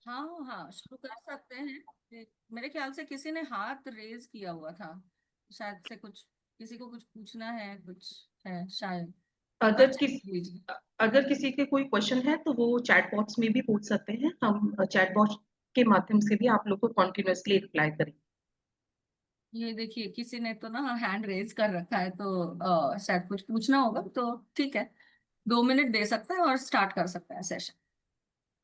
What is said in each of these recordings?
हाँ हाँ, शुरू कर सकते हैं। मेरे ख्याल से किसी ने हाथ रेज किया हुआ था, शायद से कुछ, किसी को कुछ पूछना है, कुछ है शायद। एक बार अगर चेक किस लीजिए। अगर किसी के कोई क्वेश्चन है तो वो चैट बॉक्स में भी पूछ सकते हैं, हम चैट बॉक्स के माध्यम से भी आप लोग को कॉन्टिन्यूअसली रिप्लाई करेंगे। ये देखिए, किसी ने तो ना हैंड रेज कर रखा है, तो शायद कुछ पूछना होगा, तो ठीक है, 2 मिनट दे सकता है और स्टार्ट कर सकता है सेशन।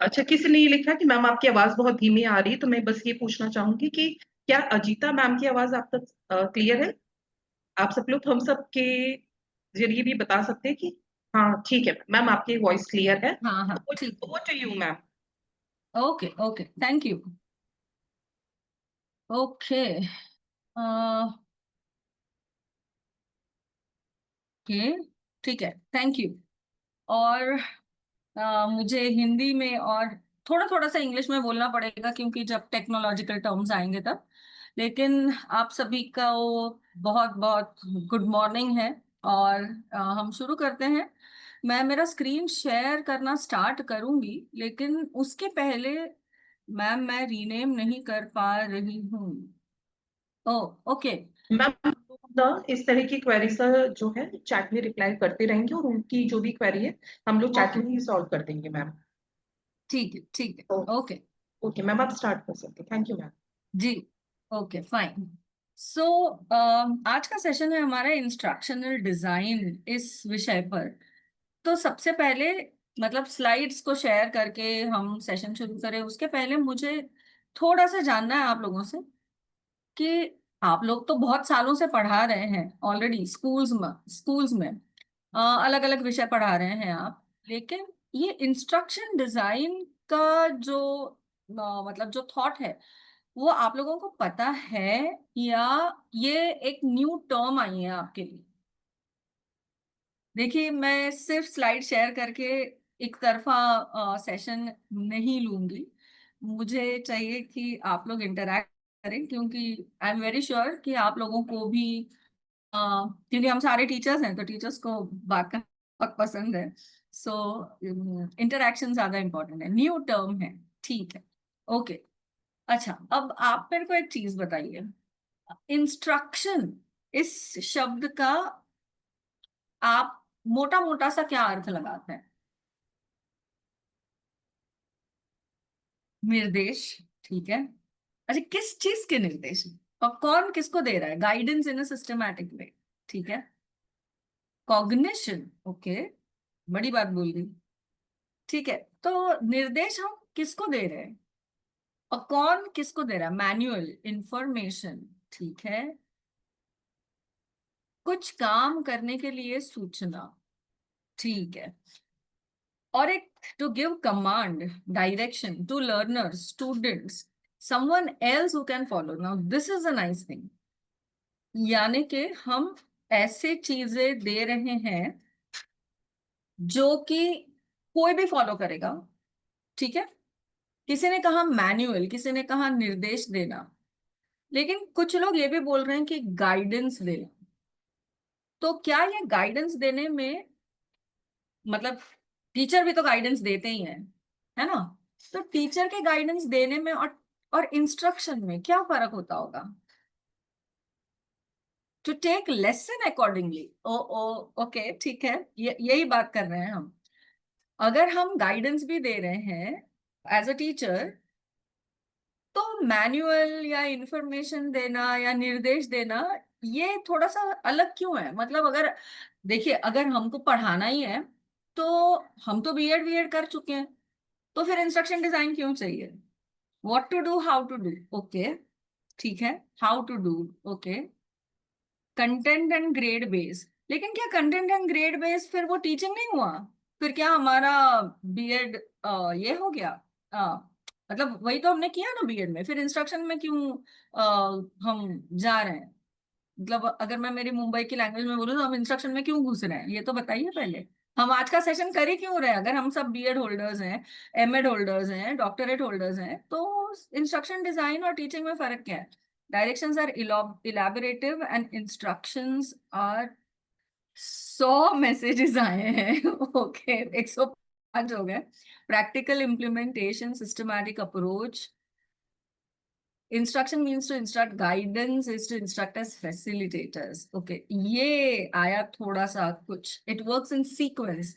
अच्छा, किसी ने ये लिखा कि मैम आपकी आवाज बहुत धीमी आ रही है, तो मैं बस ये पूछना चाहूंगी कि क्या अजीता मैम की आवाज आप तक क्लियर है? आप सब लोग हम सब के जरिए भी बता सकते हैं कि हाँ ठीक है मैम, आपकी वॉइस क्लियर है। हाँ हाँ, ठीक है। Over to you ma'am. Okay okay, thank you. Okay. Okay, ठीक है, थैंक यू। और मुझे हिंदी में और थोड़ा थोड़ा सा इंग्लिश में बोलना पड़ेगा, क्योंकि जब टेक्नोलॉजिकल टर्म्स आएंगे तब। लेकिन आप सभी का वो बहुत बहुत गुड मॉर्निंग है। और हम शुरू करते हैं। मैं मेरा स्क्रीन शेयर करना स्टार्ट करूंगी, लेकिन उसके पहले मैम, मैं रीनेम नहीं कर पा रही हूँ। ओ, ओके। मैम हम लोग ना इस तरह की क्वेरीज का जो है चैट में रिप्लाई करते रहेंगे, और उनकी जो भी क्वेरी है हम लोग चैट ओके, में ही सॉल्व कर देंगे मैम। ठीक है, ठीक है। तो ओके। ओके मैम, आप स्टार्ट कर सकते हैं। Thank you ma'am. जी, ओके फाइन। सो आज का सेशन है हमारा इंस्ट्रक्शनल डिजाइन इस विषय पर। तो सबसे पहले, मतलब स्लाइड्स को शेयर करके हम सेशन शुरू करें उसके पहले मुझे थोड़ा सा जानना है आप लोगों से कि आप लोग तो बहुत सालों से पढ़ा रहे हैं ऑलरेडी, स्कूल्स में अलग अलग विषय पढ़ा रहे हैं आप। लेकिन ये इंस्ट्रक्शन डिजाइन का जो मतलब जो थॉट है, वो आप लोगों को पता है, या ये एक न्यू टर्म आई है आपके लिए? देखिए, मैं सिर्फ स्लाइड शेयर करके एक तरफा सेशन नहीं लूंगी। मुझे चाहिए कि आप लोग इंटरैक्ट करें, क्योंकि आई एम वेरी श्योर कि आप लोगों को भी क्योंकि हम सारे टीचर्स हैं, तो टीचर्स को बात करना बहुत पसंद है। सो इंटरैक्शन ज्यादा इम्पोर्टेंट है, न्यू टर्म है। ठीक है, ओके। अच्छा, अब आप मेरे को एक चीज बताइए। इंस्ट्रक्शन इस शब्द का आप मोटा मोटा सा क्या अर्थ लगाते हैं? निर्देश, ठीक है। अच्छा, किस चीज के निर्देश, और कौन किसको दे रहा है? Guidance in a systematic way, ठीक है। कॉग्निशन, ओके, बड़ी बात बोल दी। ठीक है, तो निर्देश हम किसको दे रहे हैं और कौन किसको दे रहा है? मैनुअल इंफॉर्मेशन, ठीक है। कुछ काम करने के लिए सूचना, ठीक है। और एक, to give command, direction to learners, students, someone else who can follow. Now this is a nice thing। यानी कि हम ऐसे चीजें दे रहे हैं जो कि कोई भी फॉलो करेगा, ठीक है। किसी ने कहा मैनुअल, किसी ने कहा निर्देश देना, लेकिन कुछ लोग ये भी बोल रहे हैं कि गाइडेंस देना। तो क्या ये गाइडेंस देने में, मतलब टीचर भी तो गाइडेंस देते ही हैं, है ना? तो टीचर के गाइडेंस देने में और इंस्ट्रक्शन में क्या फर्क होता होगा? To take lesson accordingly, oh oh, okay, ठीक है, यही बात कर रहे हैं हम। अगर हम गाइडेंस भी दे रहे हैं एज अ टीचर, तो मैनुअल या इंफॉर्मेशन देना या निर्देश देना, ये थोड़ा सा अलग क्यों है? मतलब अगर, देखिए, अगर हमको पढ़ाना ही है, तो हम तो बीएड कर चुके हैं, तो फिर इंस्ट्रक्शन डिजाइन क्यों चाहिए? What to do, how to do, okay, ठीक है। How to do, okay. Content and grade base, लेकिन क्या कंटेंट एंड ग्रेड बेस फिर वो टीचिंग नहीं हुआ? फिर क्या हमारा बीएड ये हो गया? मतलब वही तो हमने किया ना बीएड में, फिर इंस्ट्रक्शन में क्यों हम जा रहे हैं? मतलब अगर मैं मेरी मुंबई की लैंग्वेज में बोलूँ, तो हम इंस्ट्रक्शन में क्यों घुस रहे हैं, ये तो बताइए पहले। हम आज का सेशन कर ही क्यों रहे हैं? अगर हम सब बीएड होल्डर्स हैं, एमएड होल्डर्स हैं, डॉक्टरेट होल्डर्स हैं, तो इंस्ट्रक्शन डिजाइन और टीचिंग में फर्क क्या है? Directions are elaborative and instructions are. 100 messages आए हैं। ओके, 100 आज हो गए। Practical implementation, systematic approach, instruction means to instruct, guidance is to instruct as facilitators. Okay, ये आया थोड़ा सा कुछ, it works in sequence.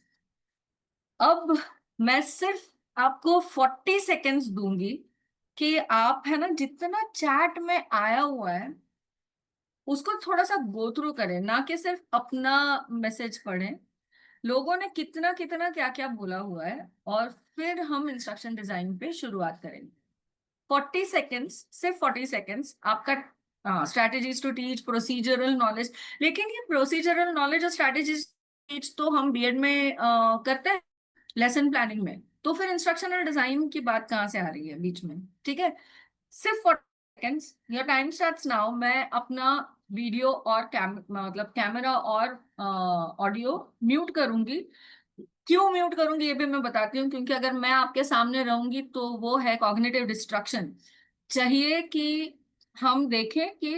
अब मैं सिर्फ आपको 40 सेकेंड्स दूंगी कि आप है ना जितना चैट में आया हुआ है उसको थोड़ा सा गो थ्रू करें, ना कि सिर्फ अपना मैसेज पढ़ें, लोगों ने कितना कितना क्या क्या बोला हुआ है, और फिर हम इंस्ट्रक्शन डिजाइन पे शुरुआत करेंगे। 40 सेकेंड्स, सिर्फ 40 सेकेंड्स आपका strategies to teach, procedural knowledge. लेकिन ये प्रोसीजरल नॉलेज और स्ट्रैटेजीज टीच तो हम बीएड में करते हैं लेसन प्लानिंग में, तो फिर इंस्ट्रक्शनल डिजाइन की बात कहाँ से आ रही है बीच में? ठीक है, सिर्फ 40 seconds, your time starts now. मैं अपना वीडियो और मतलब कैमरा और ऑडियो म्यूट करूंगी। क्यों म्यूट करूंगी ये भी मैं बताती हूँ, क्योंकि अगर मैं आपके सामने रहूंगी तो वो है कॉग्निटिव डिस्ट्रक्शन। चाहिए कि हम देखें कि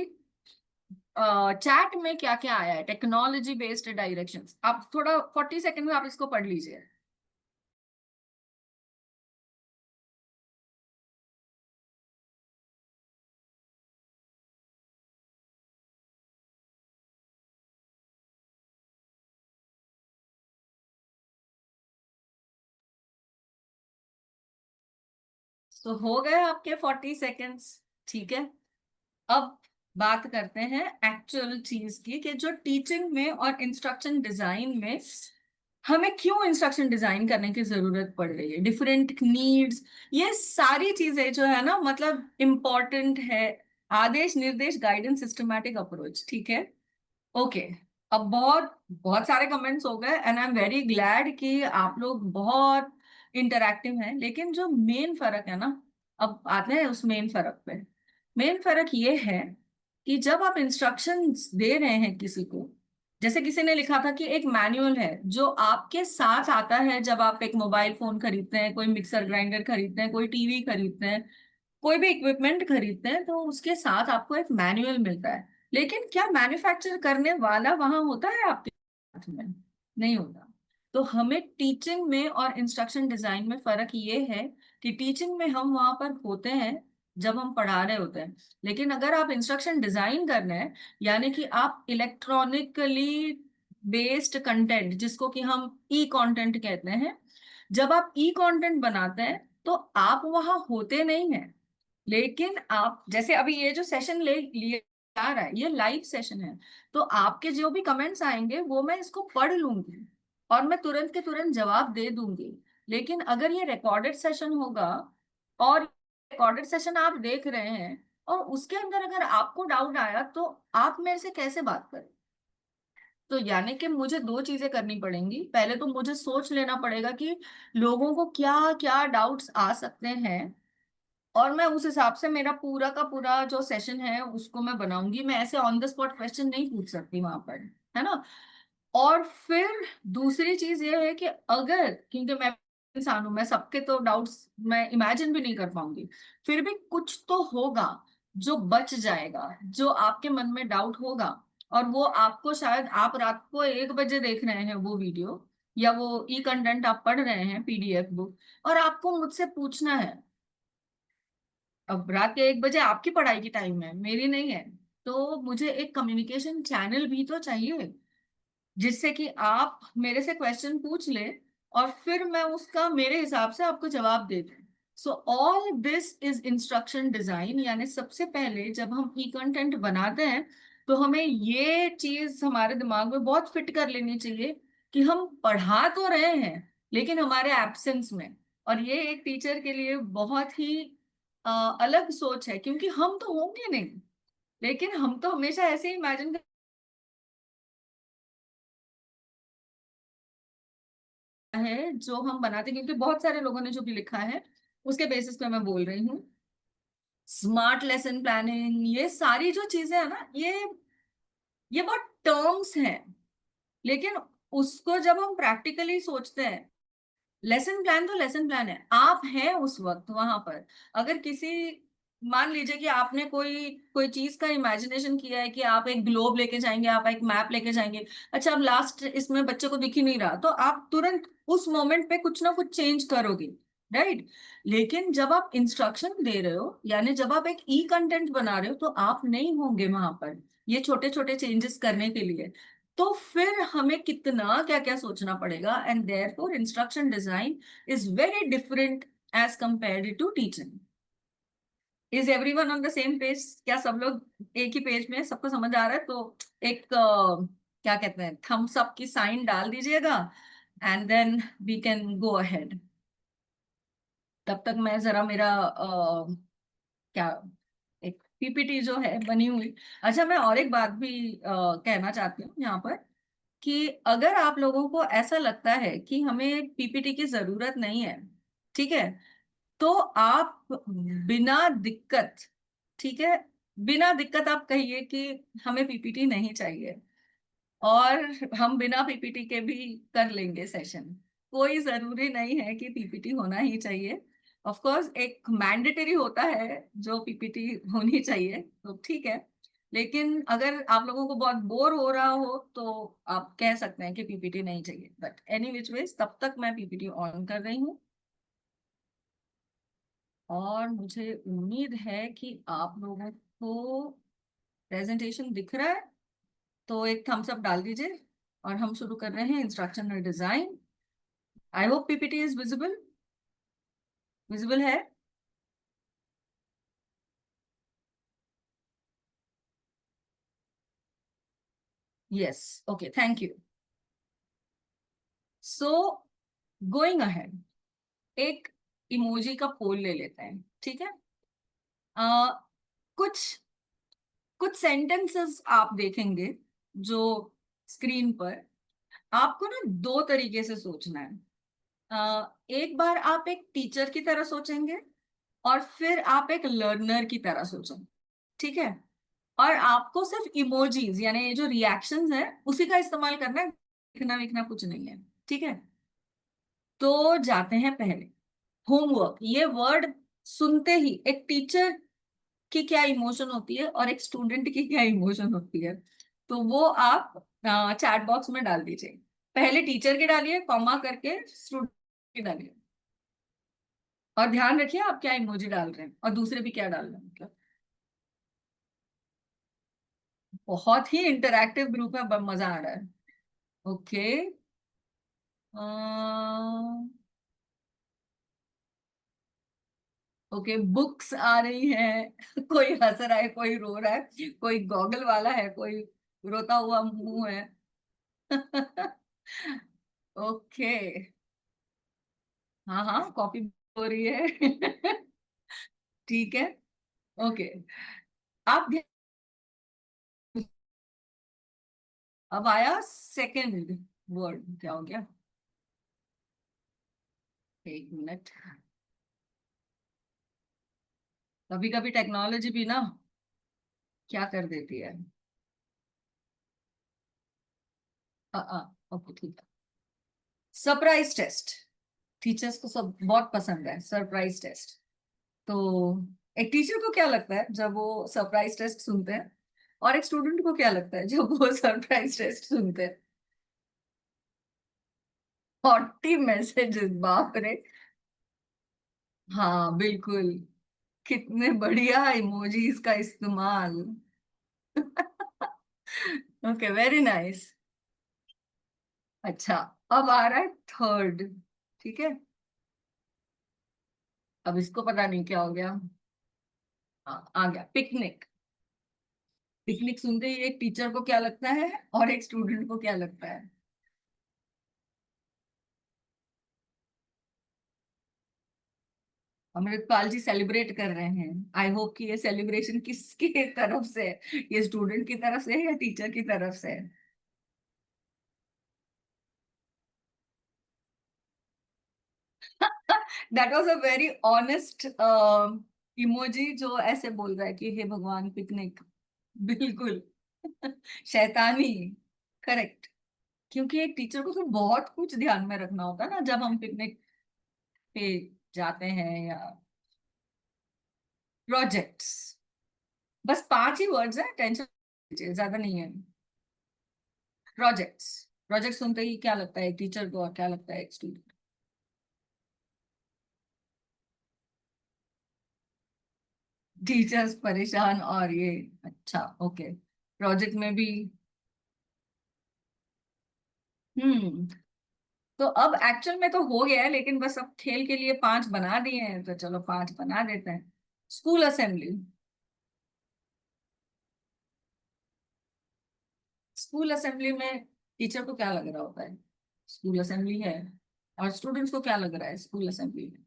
चैट में क्या क्या आया है, टेक्नोलॉजी बेस्ड डायरेक्शंस। आप थोड़ा 40 सेकेंड में आप इसको पढ़ लीजिए। तो हो गए आपके 40 सेकेंड्स। ठीक है, अब बात करते हैं एक्चुअल चीज की, कि जो टीचिंग में और इंस्ट्रक्शन डिजाइन में हमें क्यों इंस्ट्रक्शन डिजाइन करने की जरूरत पड़ रही है, डिफरेंट नीड्स, ये सारी चीजें जो है ना मतलब इम्पोर्टेंट है। आदेश, निर्देश, गाइडेंस, सिस्टमैटिक अप्रोच। ठीक है, ओके। अब बहुत बहुत सारे कमेंट्स हो गए and I am very glad कि आप लोग बहुत इंटरैक्टिव हैं, लेकिन जो मेन फर्क है ना, अब आते हैं उस मेन फर्क पे। मेन फर्क ये है कि जब आप इंस्ट्रक्शंस दे रहे हैं किसी को, जैसे किसी ने लिखा था कि एक मैनुअल है जो आपके साथ आता है जब आप एक मोबाइल फोन खरीदते हैं, कोई मिक्सर ग्राइंडर खरीदते हैं, कोई टीवी खरीदते हैं, कोई भी इक्विपमेंट खरीदते हैं, तो उसके साथ आपको एक मैनुअल मिलता है। लेकिन क्या मैन्युफैक्चर करने वाला वहां होता है आपके साथ में? नहीं होता। तो हमें टीचिंग में और इंस्ट्रक्शन डिजाइन में फर्क ये है कि टीचिंग में हम वहां पर होते हैं जब हम पढ़ा रहे होते हैं, लेकिन अगर आप इंस्ट्रक्शन डिजाइन कर रहे हैं, यानी कि आप इलेक्ट्रॉनिकली बेस्ड कंटेंट, जिसको कि हम ई कंटेंट कहते हैं, जब आप ई कंटेंट बनाते हैं तो आप वहां होते नहीं हैं। लेकिन आप जैसे अभी ये जो सेशन ले लिया जा रहा है, ये लाइव सेशन है, तो आपके जो भी कमेंट्स आएंगे वो मैं इसको पढ़ लूंगी और मैं तुरंत के तुरंत जवाब दे दूंगी। लेकिन अगर ये रिकॉर्डेड सेशन होगा और रिकॉर्डेड सेशन आप देख रहे हैं और उसके अंदर अगर आपको डाउट आया तो आप मेरे से कैसे बात करें? तो यानी कि मुझे दो चीजें करनी पड़ेंगी। पहले तो मुझे सोच लेना पड़ेगा कि लोगों को क्या क्या डाउट्स आ सकते हैं, और मैं उस हिसाब से मेरा पूरा का पूरा जो सेशन है उसको मैं बनाऊंगी। मैं ऐसे ऑन द स्पॉट क्वेश्चन नहीं पूछ सकती वहां पर, है ना। और फिर दूसरी चीज ये है कि अगर, क्योंकि मैं इंसान हूं, मैं सबके तो डाउट्स मैं इमेजिन भी नहीं कर पाऊंगी, फिर भी कुछ तो होगा जो बच जाएगा, जो आपके मन में डाउट होगा, और वो आपको शायद आप रात को 1 बजे देख रहे हैं वो वीडियो, या वो ई कंटेंट आप पढ़ रहे हैं पीडीएफ बुक, और आपको मुझसे पूछना है। अब रात के 1 बजे आपकी पढ़ाई की टाइम है, मेरी नहीं है। तो मुझे एक कम्युनिकेशन चैनल भी तो चाहिए जिससे कि आप मेरे से क्वेश्चन पूछ ले और फिर मैं उसका मेरे हिसाब से आपको जवाब दे दूं। So all this is instruction design. यानी सबसे पहले जब हम ई कंटेंट बनाते हैं तो हमें ये चीज हमारे दिमाग में बहुत फिट कर लेनी चाहिए कि हम पढ़ा तो रहे हैं लेकिन हमारे एब्सेंस में। और ये एक टीचर के लिए बहुत ही अलग सोच है, क्योंकि हम तो होंगे नहीं, लेकिन हम तो हमेशा ऐसे ही इमेजिन है जो हम बनाते हैं, क्योंकि बहुत सारे लोगों ने जो भी लिखा है उसके बेसिस पे मैं बोल रही हूँ। स्मार्ट लेसन प्लानिंग, ये सारी जो चीजें है ना, ये बहुत टर्म्स हैं, लेकिन उसको जब हम प्रैक्टिकली सोचते हैं, लेसन प्लान तो लेसन प्लान है। आप हैं उस वक्त वहां पर। अगर किसी मान लीजिए कि आपने कोई कोई चीज का इमेजिनेशन किया है कि आप एक ग्लोब लेके जाएंगे, आप एक मैप लेके जाएंगे। अच्छा, अब लास्ट इसमें बच्चे को दिख ही नहीं रहा, तो आप तुरंत उस मोमेंट पे कुछ ना कुछ चेंज करोगे, राइट। लेकिन जब आप इंस्ट्रक्शन दे रहे हो, यानी जब आप एक ई कंटेंट बना रहे हो, तो आप नहीं होंगे वहां पर ये छोटे छोटे चेंजेस करने के लिए। तो फिर हमें कितना क्या क्या सोचना पड़ेगा, and therefore instruction design is very different as compared to teaching. Is everyone on the same page? क्या सब लोग एक ही पेज में हैं? सबको समझ आ रहा है? तो एक क्या कहते हैं, थम्स अप की साइन डाल दीजिएगा, and then we can go ahead. तब तक मैं जरा मेरा क्या, एक पीपीटी जो है बनी हुई। अच्छा, मैं और एक बात भी कहना चाहती हूँ यहाँ पर, कि अगर आप लोगों को ऐसा लगता है कि हमें पीपीटी की जरूरत नहीं है, ठीक है, तो आप बिना दिक्कत, ठीक है, बिना दिक्कत आप कहिए कि हमें पीपीटी नहीं चाहिए, और हम बिना पीपीटी के भी कर लेंगे सेशन। कोई जरूरी नहीं है कि पीपीटी होना ही चाहिए। ऑफ कोर्स एक मैंडेटरी होता है जो पीपीटी होनी चाहिए, तो ठीक है। लेकिन अगर आप लोगों को बहुत बोर हो रहा हो, तो आप कह सकते हैं कि पीपीटी नहीं चाहिए, बट एनी विच वेज तब तक मैं पीपीटी ऑन कर रही हूँ। और मुझे उम्मीद है कि आप लोगों को प्रेजेंटेशन दिख रहा है, तो एक थम्स अप डाल दीजिए। और हम शुरू कर रहे हैं instructional design. I hope PPT is visible, visible है। Yes, okay, thank you. So going ahead, एक इमोजी का पोल ले लेते हैं, ठीक है। आ, कुछ कुछ सेंटेंसेस आप देखेंगे जो स्क्रीन पर, आपको ना दो तरीके से सोचना है। एक बार आप एक टीचर की तरह सोचेंगे, और फिर आप एक लर्नर की तरह सोचेंगे, ठीक है। और आपको सिर्फ इमोजीज यानी ये जो रिएक्शंस है उसी का इस्तेमाल करना है, लिखना लिखना कुछ नहीं है, ठीक है। तो जाते हैं पहले होमवर्क। ये वर्ड सुनते ही एक टीचर की क्या इमोशन होती है और एक स्टूडेंट की क्या इमोशन होती है, तो वो आप चैट बॉक्स में डाल दीजिए। पहले टीचर की डालिए, कॉमा करके स्टूडेंट की डालिए, और ध्यान रखिए आप क्या इमोजी डाल रहे हैं और दूसरे भी क्या डाल रहे हैं, मतलब बहुत ही इंटरैक्टिव ग्रुप है, मजा आ रहा है। ओके, ओके, बुक्स आ रही हैं कोई हंस रहा है, कोई रो रहा है, कोई गॉगल वाला है, कोई रोता हुआ मुंह है ओके, हाँ हाँ, कॉपी हो रही है ठीक है, ओके। आप अब आया सेकंड वर्ड, क्या हो गया, एक मिनट। कभी कभी टेक्नोलॉजी भी ना क्या कर देती है। ओके, ठीक है। सरप्राइज टेस्ट, टीचर्स को सब बहुत पसंद है सरप्राइज टेस्ट। तो एक टीचर को क्या लगता है जब वो सरप्राइज टेस्ट सुनते हैं, और एक स्टूडेंट को क्या लगता है जब वो सरप्राइज टेस्ट सुनते हैं? 40 मैसेजेस, बाप रे। हाँ बिल्कुल, कितने बढ़िया इमोजीज का इस्तेमाल ओके, वेरी नाइस। अच्छा, अब आ रहा है थर्ड, ठीक है। अब इसको पता नहीं क्या हो गया। आ गया, पिकनिक। पिकनिक सुनते ही एक टीचर को क्या लगता है और एक स्टूडेंट को क्या लगता है? अमृतपाल जी सेलिब्रेट कर रहे हैं। आई होप कि ये सेलिब्रेशन किसकी तरफ से है, ये स्टूडेंट की तरफ से है या टीचर की तरफ से है? That was a very honest emoji जो ऐसे बोल रहा है कि हे भगवान पिकनिक। बिल्कुल शैतानी, करेक्ट। क्योंकि एक टीचर को तो बहुत कुछ ध्यान में रखना होता है ना जब हम पिकनिक पे जाते हैं, या प्रोजेक्ट्स, बस 5 ही वर्ड्स है, टेंशन ज्यादा नहीं है। प्रोजेक्ट्स, प्रोजेक्ट सुनते ही क्या लगता है टीचर को और क्या लगता है एक स्टूडेंट? टीचर्स परेशान और ये, अच्छा ओके, प्रोजेक्ट में भी। हम्म। तो अब एक्चुअल में तो हो गया है, लेकिन बस अब खेल के लिए 5 बना दिए हैं, तो चलो 5 बना देते हैं। School assembly. स्कूल असेंबली में टीचर को क्या लग रहा होता है? स्कूल असेंबली है, और स्टूडेंट्स को क्या लग रहा है स्कूल असेंबली में?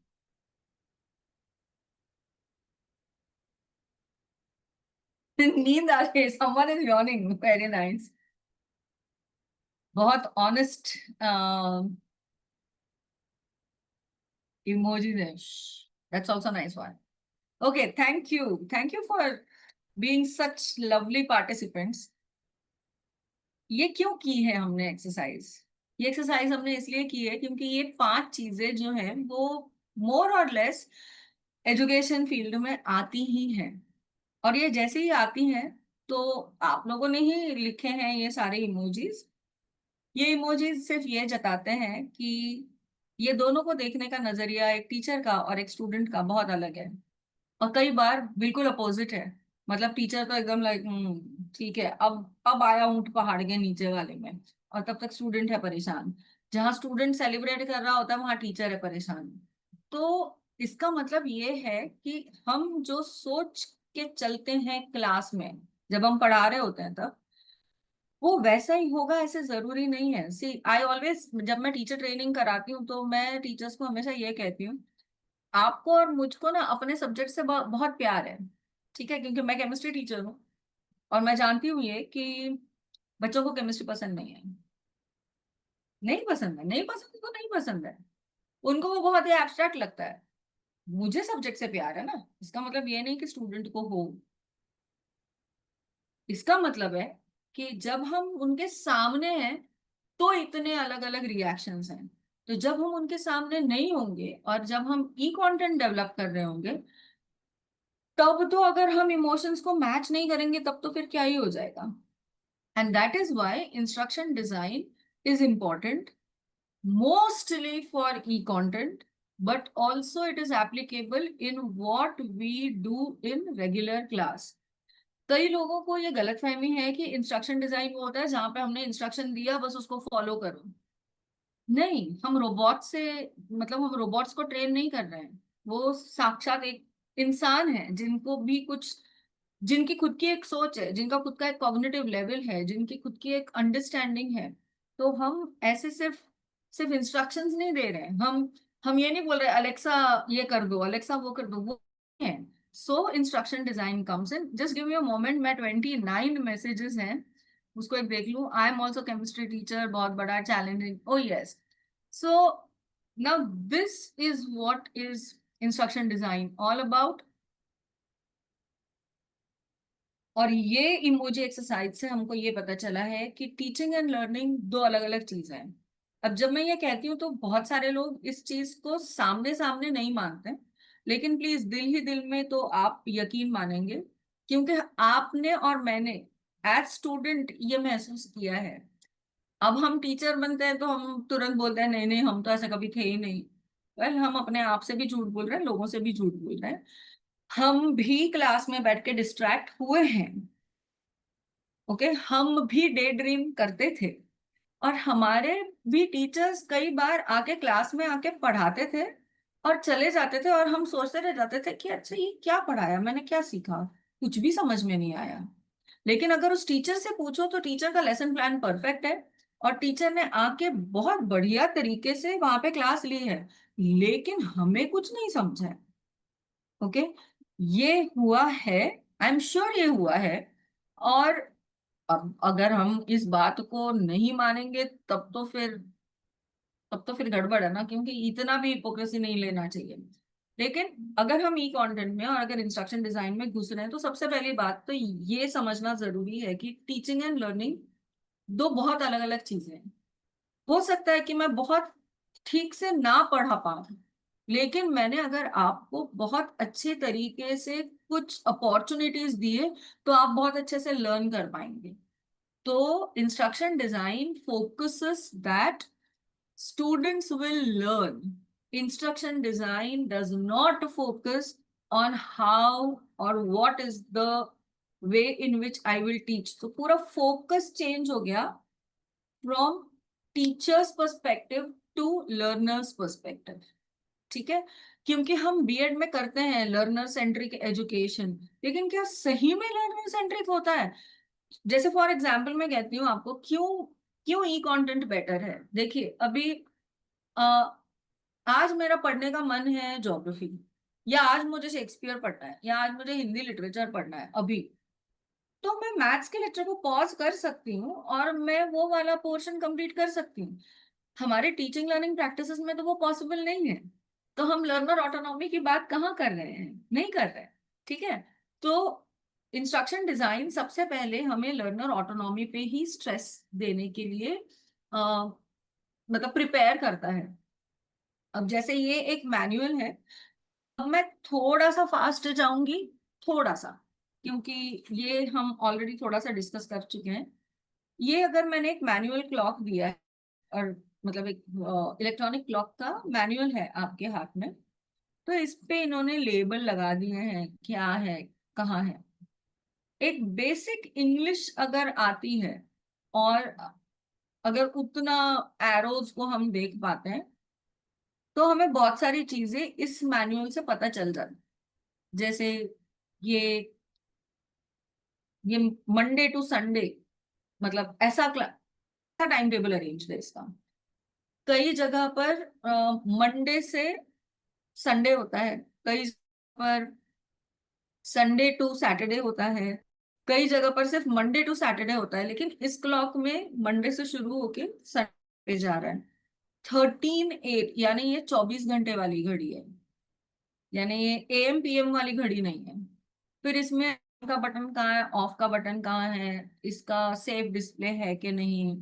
नींद आ रही है, someone is yawning, very nice. बहुत honest emojiness, that's also nice one. Okay, thank you for being such lovely participants. ये क्यों की है हमने एक्सरसाइज? ये एक्सरसाइज हमने इसलिए की है क्योंकि ये 5 चीजें जो है वो मोर और लेस एजुकेशन फील्ड में आती ही हैं। और ये जैसे ही आती हैं, तो आप लोगों ने ही लिखे हैं ये सारे इमोजीज। ये इमोजीज सिर्फ ये जताते हैं कि ये दोनों को देखने का नजरिया एक टीचर का और एक स्टूडेंट का बहुत अलग है, और कई बार बिल्कुल अपोजिट है। मतलब टीचर तो एकदम लाइक ठीक है, अब आया ऊंट पहाड़ के नीचे वाले में, और तब तक स्टूडेंट है परेशान। जहाँ स्टूडेंट सेलिब्रेट कर रहा होता है, वहां टीचर है परेशान। तो इसका मतलब ये है कि हम जो सोच के चलते हैं क्लास में, जब हम पढ़ा रहे होते हैं तब वो वैसा ही होगा, ऐसे जरूरी नहीं है। सी आई ऑलवेज, जब मैं टीचर ट्रेनिंग कराती हूँ तो मैं टीचर्स को हमेशा ये कहती हूँ, आपको और मुझको ना अपने सब्जेक्ट से बहुत प्यार है, ठीक है, क्योंकि मैं केमिस्ट्री टीचर हूँ। और मैं जानती हूँ ये कि बच्चों को केमिस्ट्री पसंद नहीं है। नहीं पसंद है, नहीं पसंद तो नहीं पसंद है, उनको वो बहुत ही एब्स्ट्रैक्ट लगता है। मुझे सब्जेक्ट से प्यार है ना, इसका मतलब ये नहीं कि स्टूडेंट को हो। इसका मतलब है कि जब हम उनके सामने हैं तो इतने अलग अलग रिएक्शंस हैं, तो जब हम उनके सामने नहीं होंगे और जब हम ई कंटेंट डेवलप कर रहे होंगे, तब तो अगर हम इमोशंस को मैच नहीं करेंगे तब तो फिर क्या ही हो जाएगा। And that is why instruction design is important mostly for e-content, but also it is applicable in what we do in regular class. कई लोगों को ये गलतफहमी है कि इंस्ट्रक्शन डिजाइन वो होता है जहां पे हमने इंस्ट्रक्शन दिया बस उसको फॉलो करो। नहीं, हम रोबोट से, मतलब हम रोबोट्स को ट्रेन नहीं कर रहे हैं। वो साक्षात एक इंसान है, जिनको भी कुछ, जिनकी खुद की एक सोच है, जिनका खुद का एक कॉग्निटिव लेवल है, जिनकी खुद की एक अंडरस्टैंडिंग है। तो हम ऐसे सिर्फ सिर्फ इंस्ट्रक्शंस नहीं दे रहे हैं। हम ये नहीं बोल रहे अलेक्सा ये कर दो, अलेक्सा वो कर दो, वो नहीं है। So instruction design comes in, just give me a moment, मैं 29 मैसेजेस हैं उसको एक देख लूं। I am also chemistry teacher, बहुत बड़ा challenging, O yes. So now this is what is instruction design all about. और ये इमोजी एक्सरसाइज से हमको ये पता चला है कि टीचिंग एंड लर्निंग दो अलग अलग चीजें हैं। अब जब मैं ये कहती हूँ तो बहुत सारे लोग इस चीज को सामने सामने नहीं मानते, लेकिन प्लीज दिल ही दिल में तो आप यकीन मानेंगे, क्योंकि आपने और मैंने एज स्टूडेंट ये महसूस किया है। अब हम टीचर बनते हैं तो हम तुरंत बोलते हैं नहीं नहीं हम तो ऐसे कभी थे ही नहीं। वेल, हम अपने आप से भी झूठ बोल रहे हैं, लोगों से भी झूठ बोल रहे हैं। हम भी क्लास में बैठ के डिस्ट्रैक्ट हुए हैं। ओके, हम भी डे ड्रीम करते थे, और हमारे भी टीचर्स कई बार आके क्लास में आके पढ़ाते थे और चले जाते थे, और हम सोचते रह जाते थे कि अच्छा ये क्या पढ़ाया, मैंने क्या सीखा, कुछ भी समझ में नहीं आया। लेकिन अगर उस टीचर से पूछो तो टीचर का लेसन प्लान परफेक्ट है, और टीचर ने आके बहुत बढ़िया तरीके से वहां पे क्लास ली है, लेकिन हमें कुछ नहीं समझा है। ओके, ये हुआ है, आई एम श्योर ये हुआ है। और अब अगर हम इस बात को नहीं मानेंगे तब तो फिर गड़बड़ है ना, क्योंकि इतना भी हिपोक्रेसी नहीं लेना चाहिए। लेकिन अगर हम ई कंटेंट में और अगर इंस्ट्रक्शन डिजाइन में घुस रहे हैं, तो सबसे पहली बात तो ये समझना जरूरी है कि टीचिंग एंड लर्निंग दो बहुत अलग अलग चीजें हैं। हो सकता है कि मैं बहुत ठीक से ना पढ़ा पाऊं, लेकिन मैंने अगर आपको बहुत अच्छे तरीके से कुछ अपॉर्चुनिटीज दिए तो आप बहुत अच्छे से लर्न कर पाएंगे। तो instruction design focuses that students will learn. Instruction design does not focus on how or what is the way in which I will teach. So पूरा focus change हो गया from teacher's perspective to learner's perspective. ठीक है, क्योंकि हम BEd में करते हैं लर्नर सेंट्रिक एजुकेशन, लेकिन क्या सही में लर्नर सेंट्रिक होता है? जैसे फॉर एग्जाम्पल मैं कहती हूँ आपको, क्यों क्यों ई कंटेंट बेटर है। देखिए अभी आज मेरा पढ़ने का मन है ज्योग्राफी, या आज मुझे शेक्सपियर पढ़ना है, या आज मुझे हिंदी लिटरेचर पढ़ना है अभी, तो मैं मैथ्स के लेक्चर को पॉज कर सकती हूँ और मैं वो वाला पोर्शन कंप्लीट कर सकती हूँ। हमारे टीचिंग लर्निंग प्रैक्टिसेस में तो वो पॉसिबल नहीं है। तो हम लर्नर ऑटोनॉमी की बात कहाँ कर रहे हैं, नहीं कर रहे हैं। ठीक है, तो इंस्ट्रक्शन डिजाइन सबसे पहले हमें लर्नर ऑटोनॉमी पे ही स्ट्रेस देने के लिए मतलब प्रिपेयर करता है। अब जैसे ये एक मैनुअल है, अब मैं थोड़ा सा फास्ट जाऊंगी, थोड़ा सा, क्योंकि ये हम ऑलरेडी थोड़ा सा डिस्कस कर चुके हैं। ये अगर मैंने एक मैनुअल क्लॉक दिया है, और मतलब एक इलेक्ट्रॉनिक क्लॉक का मैनुअल है आपके हाथ में, तो इस पे इन्होंने लेबल लगा दिए हैं, क्या है, कहाँ है। एक बेसिक इंग्लिश अगर आती है और अगर उतना एरोज को हम देख पाते हैं, तो हमें बहुत सारी चीजें इस मैनुअल से पता चल जाती। जैसे ये ये मंडे टू संडे, मतलब ऐसा टाइम टेबल अरेंज है इसका। कई जगह पर मंडे से संडे होता है, कई जगह पर संडे टू सैटरडे होता है, कई जगह पर सिर्फ मंडे टू सैटरडे होता है, लेकिन इस क्लॉक में मंडे से शुरू होके संडे पे जा रहा है। 13/8 यानी ये 24 घंटे वाली घड़ी है, यानी ये एएम पीएम वाली घड़ी नहीं है। फिर इसमें ऑन का बटन कहाँ है, ऑफ का बटन कहाँ है, इसका सेव डिस्प्ले है कि नहीं,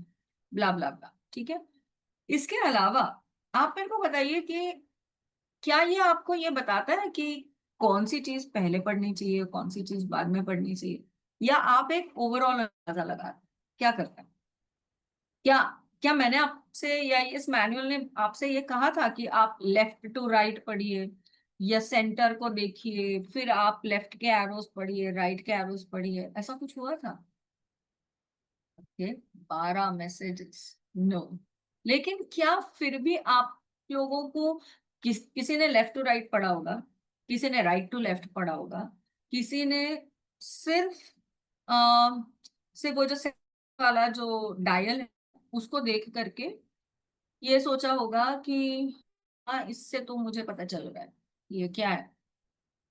ब्ला ब्ला ब्ला। ठीक है, इसके अलावा आप मेरे को बताइए कि क्या ये आपको ये बताता है कि कौन सी चीज पहले पढ़नी चाहिए, कौन सी चीज बाद में पढ़नी चाहिए, या आप एक ओवरऑल अंदाजा लगा क्या करते हैं? क्या क्या मैंने आपसे या इस मैनुअल ने आपसे ये कहा था कि आप लेफ्ट टू राइट पढ़िए, या सेंटर को देखिए, फिर आप लेफ्ट के एरोस पढ़िए, राइट के एरोस पढ़िए, ऐसा कुछ हुआ था? Okay, 12 messages, no. लेकिन क्या फिर भी आप लोगों को किसी ने लेफ्ट टू राइट पढ़ा होगा, किसी ने राइट टू लेफ्ट पढ़ा होगा, किसी ने सिर्फ आ, सिर्फ वो जो वाला जो डायल है उसको देख करके ये सोचा होगा कि हाँ इससे तो मुझे पता चल रहा है ये क्या है,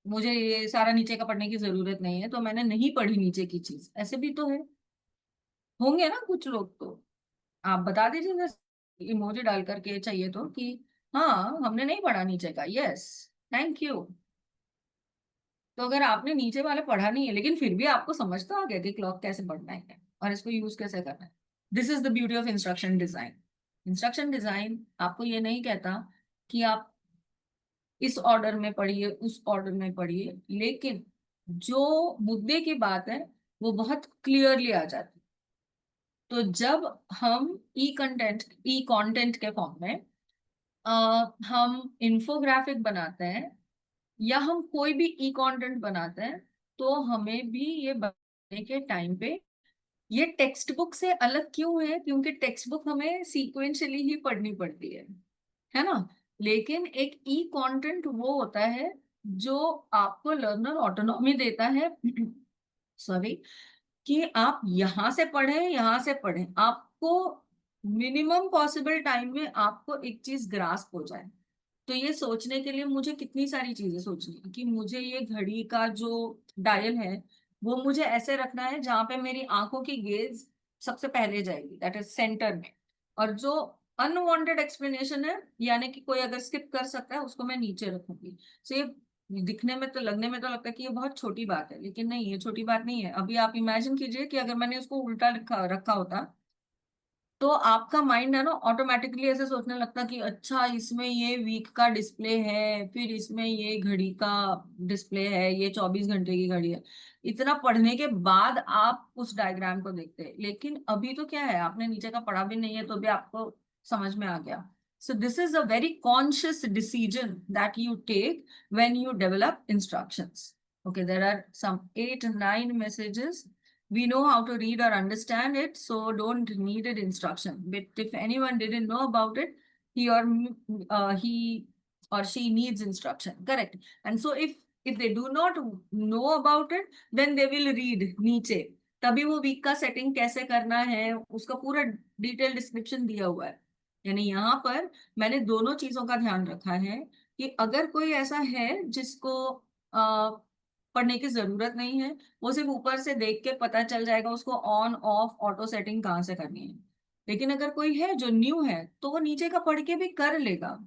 मुझे ये सारा नीचे का पढ़ने की जरूरत नहीं है, तो मैंने नहीं पढ़ी नीचे की चीज। ऐसे भी तो है, होंगे ना कुछ लोग। तो आप बता दीजिए इमोजी डाल करके चाहिए तो कि हाँ हमने नहीं पढ़ा नीचे का, यस थैंक यू। तो अगर आपने नीचे वाला पढ़ा नहीं है लेकिन फिर भी आपको समझ तो आ गया कि क्लॉक कैसे पढ़ना है और इसको यूज कैसे करना है। This is the beauty of instruction design. Instruction design आपको ये नहीं कहता कि आप इस ऑर्डर में पढ़िए, उस ऑर्डर में पढ़िए, लेकिन जो मुद्दे की बात है वो बहुत क्लियरली आ जाती है। तो जब हम ई कंटेंट के फॉर्म में हम इंफोग्राफिक बनाते हैं, या हम कोई भी ई कंटेंट बनाते हैं, तो हमें भी ये बनाने के टाइम पे ये टेक्स्ट बुक से अलग क्यों है, क्योंकि टेक्स्ट बुक हमें सीक्वेंशियली ही पढ़नी पड़ती है ना। लेकिन एक ई कंटेंट वो होता है जो आपको लर्नर ऑटोनॉमी देता है सॉरी, कि आप यहां से पढ़ें, यहां से पढ़ें, आपको मिनिमम पॉसिबल टाइम में आपको एक चीज ग्रास्प हो जाए। तो ये सोचने के लिए मुझे कितनी सारी चीजें सोचनी है कि मुझे ये घड़ी का जो डायल है वो मुझे ऐसे रखना है जहां पे मेरी आंखों की गेज सबसे पहले जाएगी, दैट इज सेंटर में। और जो अनवांटेड एक्सप्लेनेशन है, यानी कि कोई अगर स्किप कर सकता है, उसको मैं नीचे रखूंगी। सो ये दिखने में तो, लगने में तो लगता है कि ये बहुत छोटी बात है, लेकिन नहीं, ये छोटी बात नहीं है। अभी आप इमेजिन कीजिए कि अगर मैंने उसको उल्टा रखा रखा होता तो आपका माइंड है ना ऑटोमेटिकली ऐसे सोचने लगता कि अच्छा इसमें ये वीक का डिस्प्ले है, फिर इसमें ये घड़ी का डिस्प्ले है, ये 24 घंटे की घड़ी है। इतना पढ़ने के बाद आप उस डायग्राम को देखते हैं, लेकिन अभी तो क्या है, आपने नीचे का पढ़ा भी नहीं है तो भी आपको समझ में आ गया। So this is a very conscious decision that you take when you develop instructions. Okay, there are some 8-9 messages. We know how to read or understand it, so don't need it instruction. But if anyone didn't know about it, he or she needs instruction. Correct. And so if they do not know about it, then they will read नीचे, तभी वो week का setting कैसे करना है उसका पूरा detail description दिया हुआ है। यानी यहाँ पर मैंने दोनों चीजों का ध्यान रखा है कि अगर कोई ऐसा है जिसको पढ़ने की जरूरत नहीं है, वो सिर्फ ऊपर से देख के पता चल जाएगा उसको ऑन ऑफ ऑटो सेटिंग कहाँ से करनी है। लेकिन अगर कोई है जो न्यू है तो वो नीचे का पढ़ के भी कर लेगा।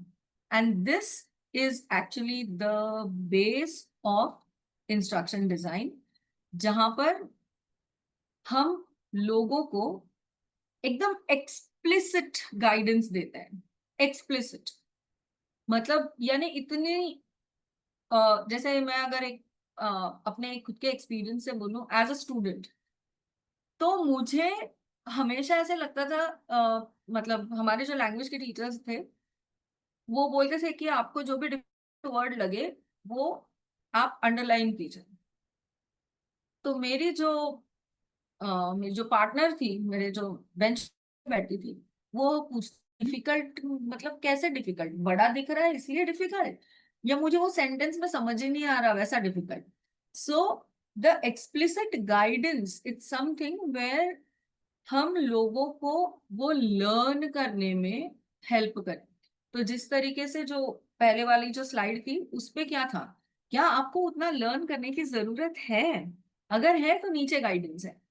And this is actually the base of instruction design, जहां पर हम लोगों को एकदम एक्सप्लिसिट गाइडेंस देते हैं। एक्सप्लिसिट मतलब यानी इतनी जैसे मैं अगर एक अपने खुद के एक्सपीरियंस से बोलूं एज अ स्टूडेंट, तो मुझे हमेशा ऐसे लगता था मतलब हमारे जो लैंग्वेज के टीचर्स थे वो बोलते थे कि आपको जो भी डिफिकल्ट वर्ड लगे वो आप अंडरलाइन कीजिए। तो मेरी जो पार्टनर थी, मेरे जो बेंच बैठी थी, वो पूछती डिफिकल्ट मतलब कैसे डिफिकल्ट, बड़ा दिख रहा है इसलिए डिफिकल्ट, या मुझे वो सेंटेंस में समझ ही नहीं आ रहा वैसा difficult. So the explicit guidance it's something where हम लोगों को वो लर्न करने में हेल्प करें। तो जिस तरीके से जो पहले वाली जो स्लाइड थी उस पे क्या था, क्या आपको उतना लर्न करने की जरूरत है? अगर है तो नीचे गाइडेंस है,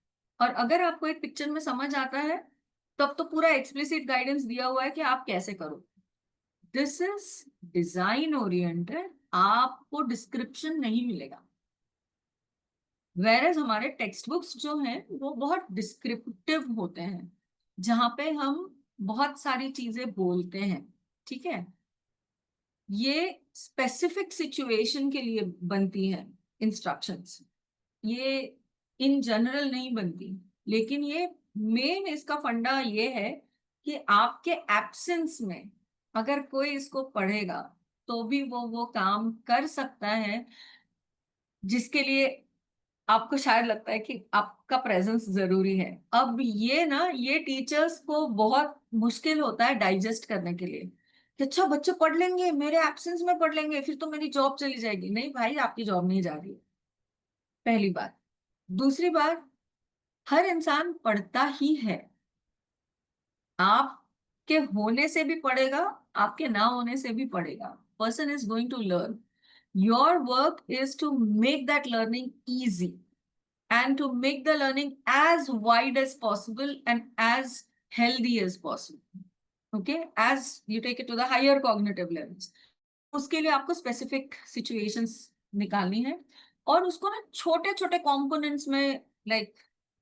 और अगर आपको एक पिक्चर में समझ आता है तब तो पूरा एक्सप्लिसिट गाइडेंस दिया हुआ है कि आप कैसे करो। दिस इज डिजाइन ओरिएंटेड, आपको डिस्क्रिप्शन नहीं मिलेगा। वेरएज हमारे टेक्स्ट बुक्स जो हैं वो बहुत डिस्क्रिप्टिव होते हैं, जहां पे हम बहुत सारी चीजें बोलते हैं। ठीक है, ये स्पेसिफिक सिचुएशन के लिए बनती है इंस्ट्रक्शंस, ये इन जनरल नहीं बनती। लेकिन ये मेन इसका फंडा ये है कि आपके एब्सेंस में अगर कोई इसको पढ़ेगा तो भी वो काम कर सकता है जिसके लिए आपको शायद लगता है कि आपका प्रेजेंस जरूरी है। अब ये ना ये टीचर्स को बहुत मुश्किल होता है डाइजेस्ट करने के लिए कि अच्छा बच्चे पढ़ लेंगे, मेरे एब्सेंस में पढ़ लेंगे, फिर तो मेरी जॉब चली जाएगी। नहीं भाई, आपकी जॉब नहीं जा रही है, पहली बात। दूसरी बात, हर इंसान पढ़ता ही है, आपके होने से भी पढ़ेगा, आपके ना होने से भी पढ़ेगा। Person is going to learn, your work is to make that learning easy and to make the learning as wide as possible and as healthy as possible. Okay, as you take it to the higher cognitive levels, उसके लिए आपको specific situations निकालनी है और उसको ना छोटे छोटे कंपोनेंट्स में लाइक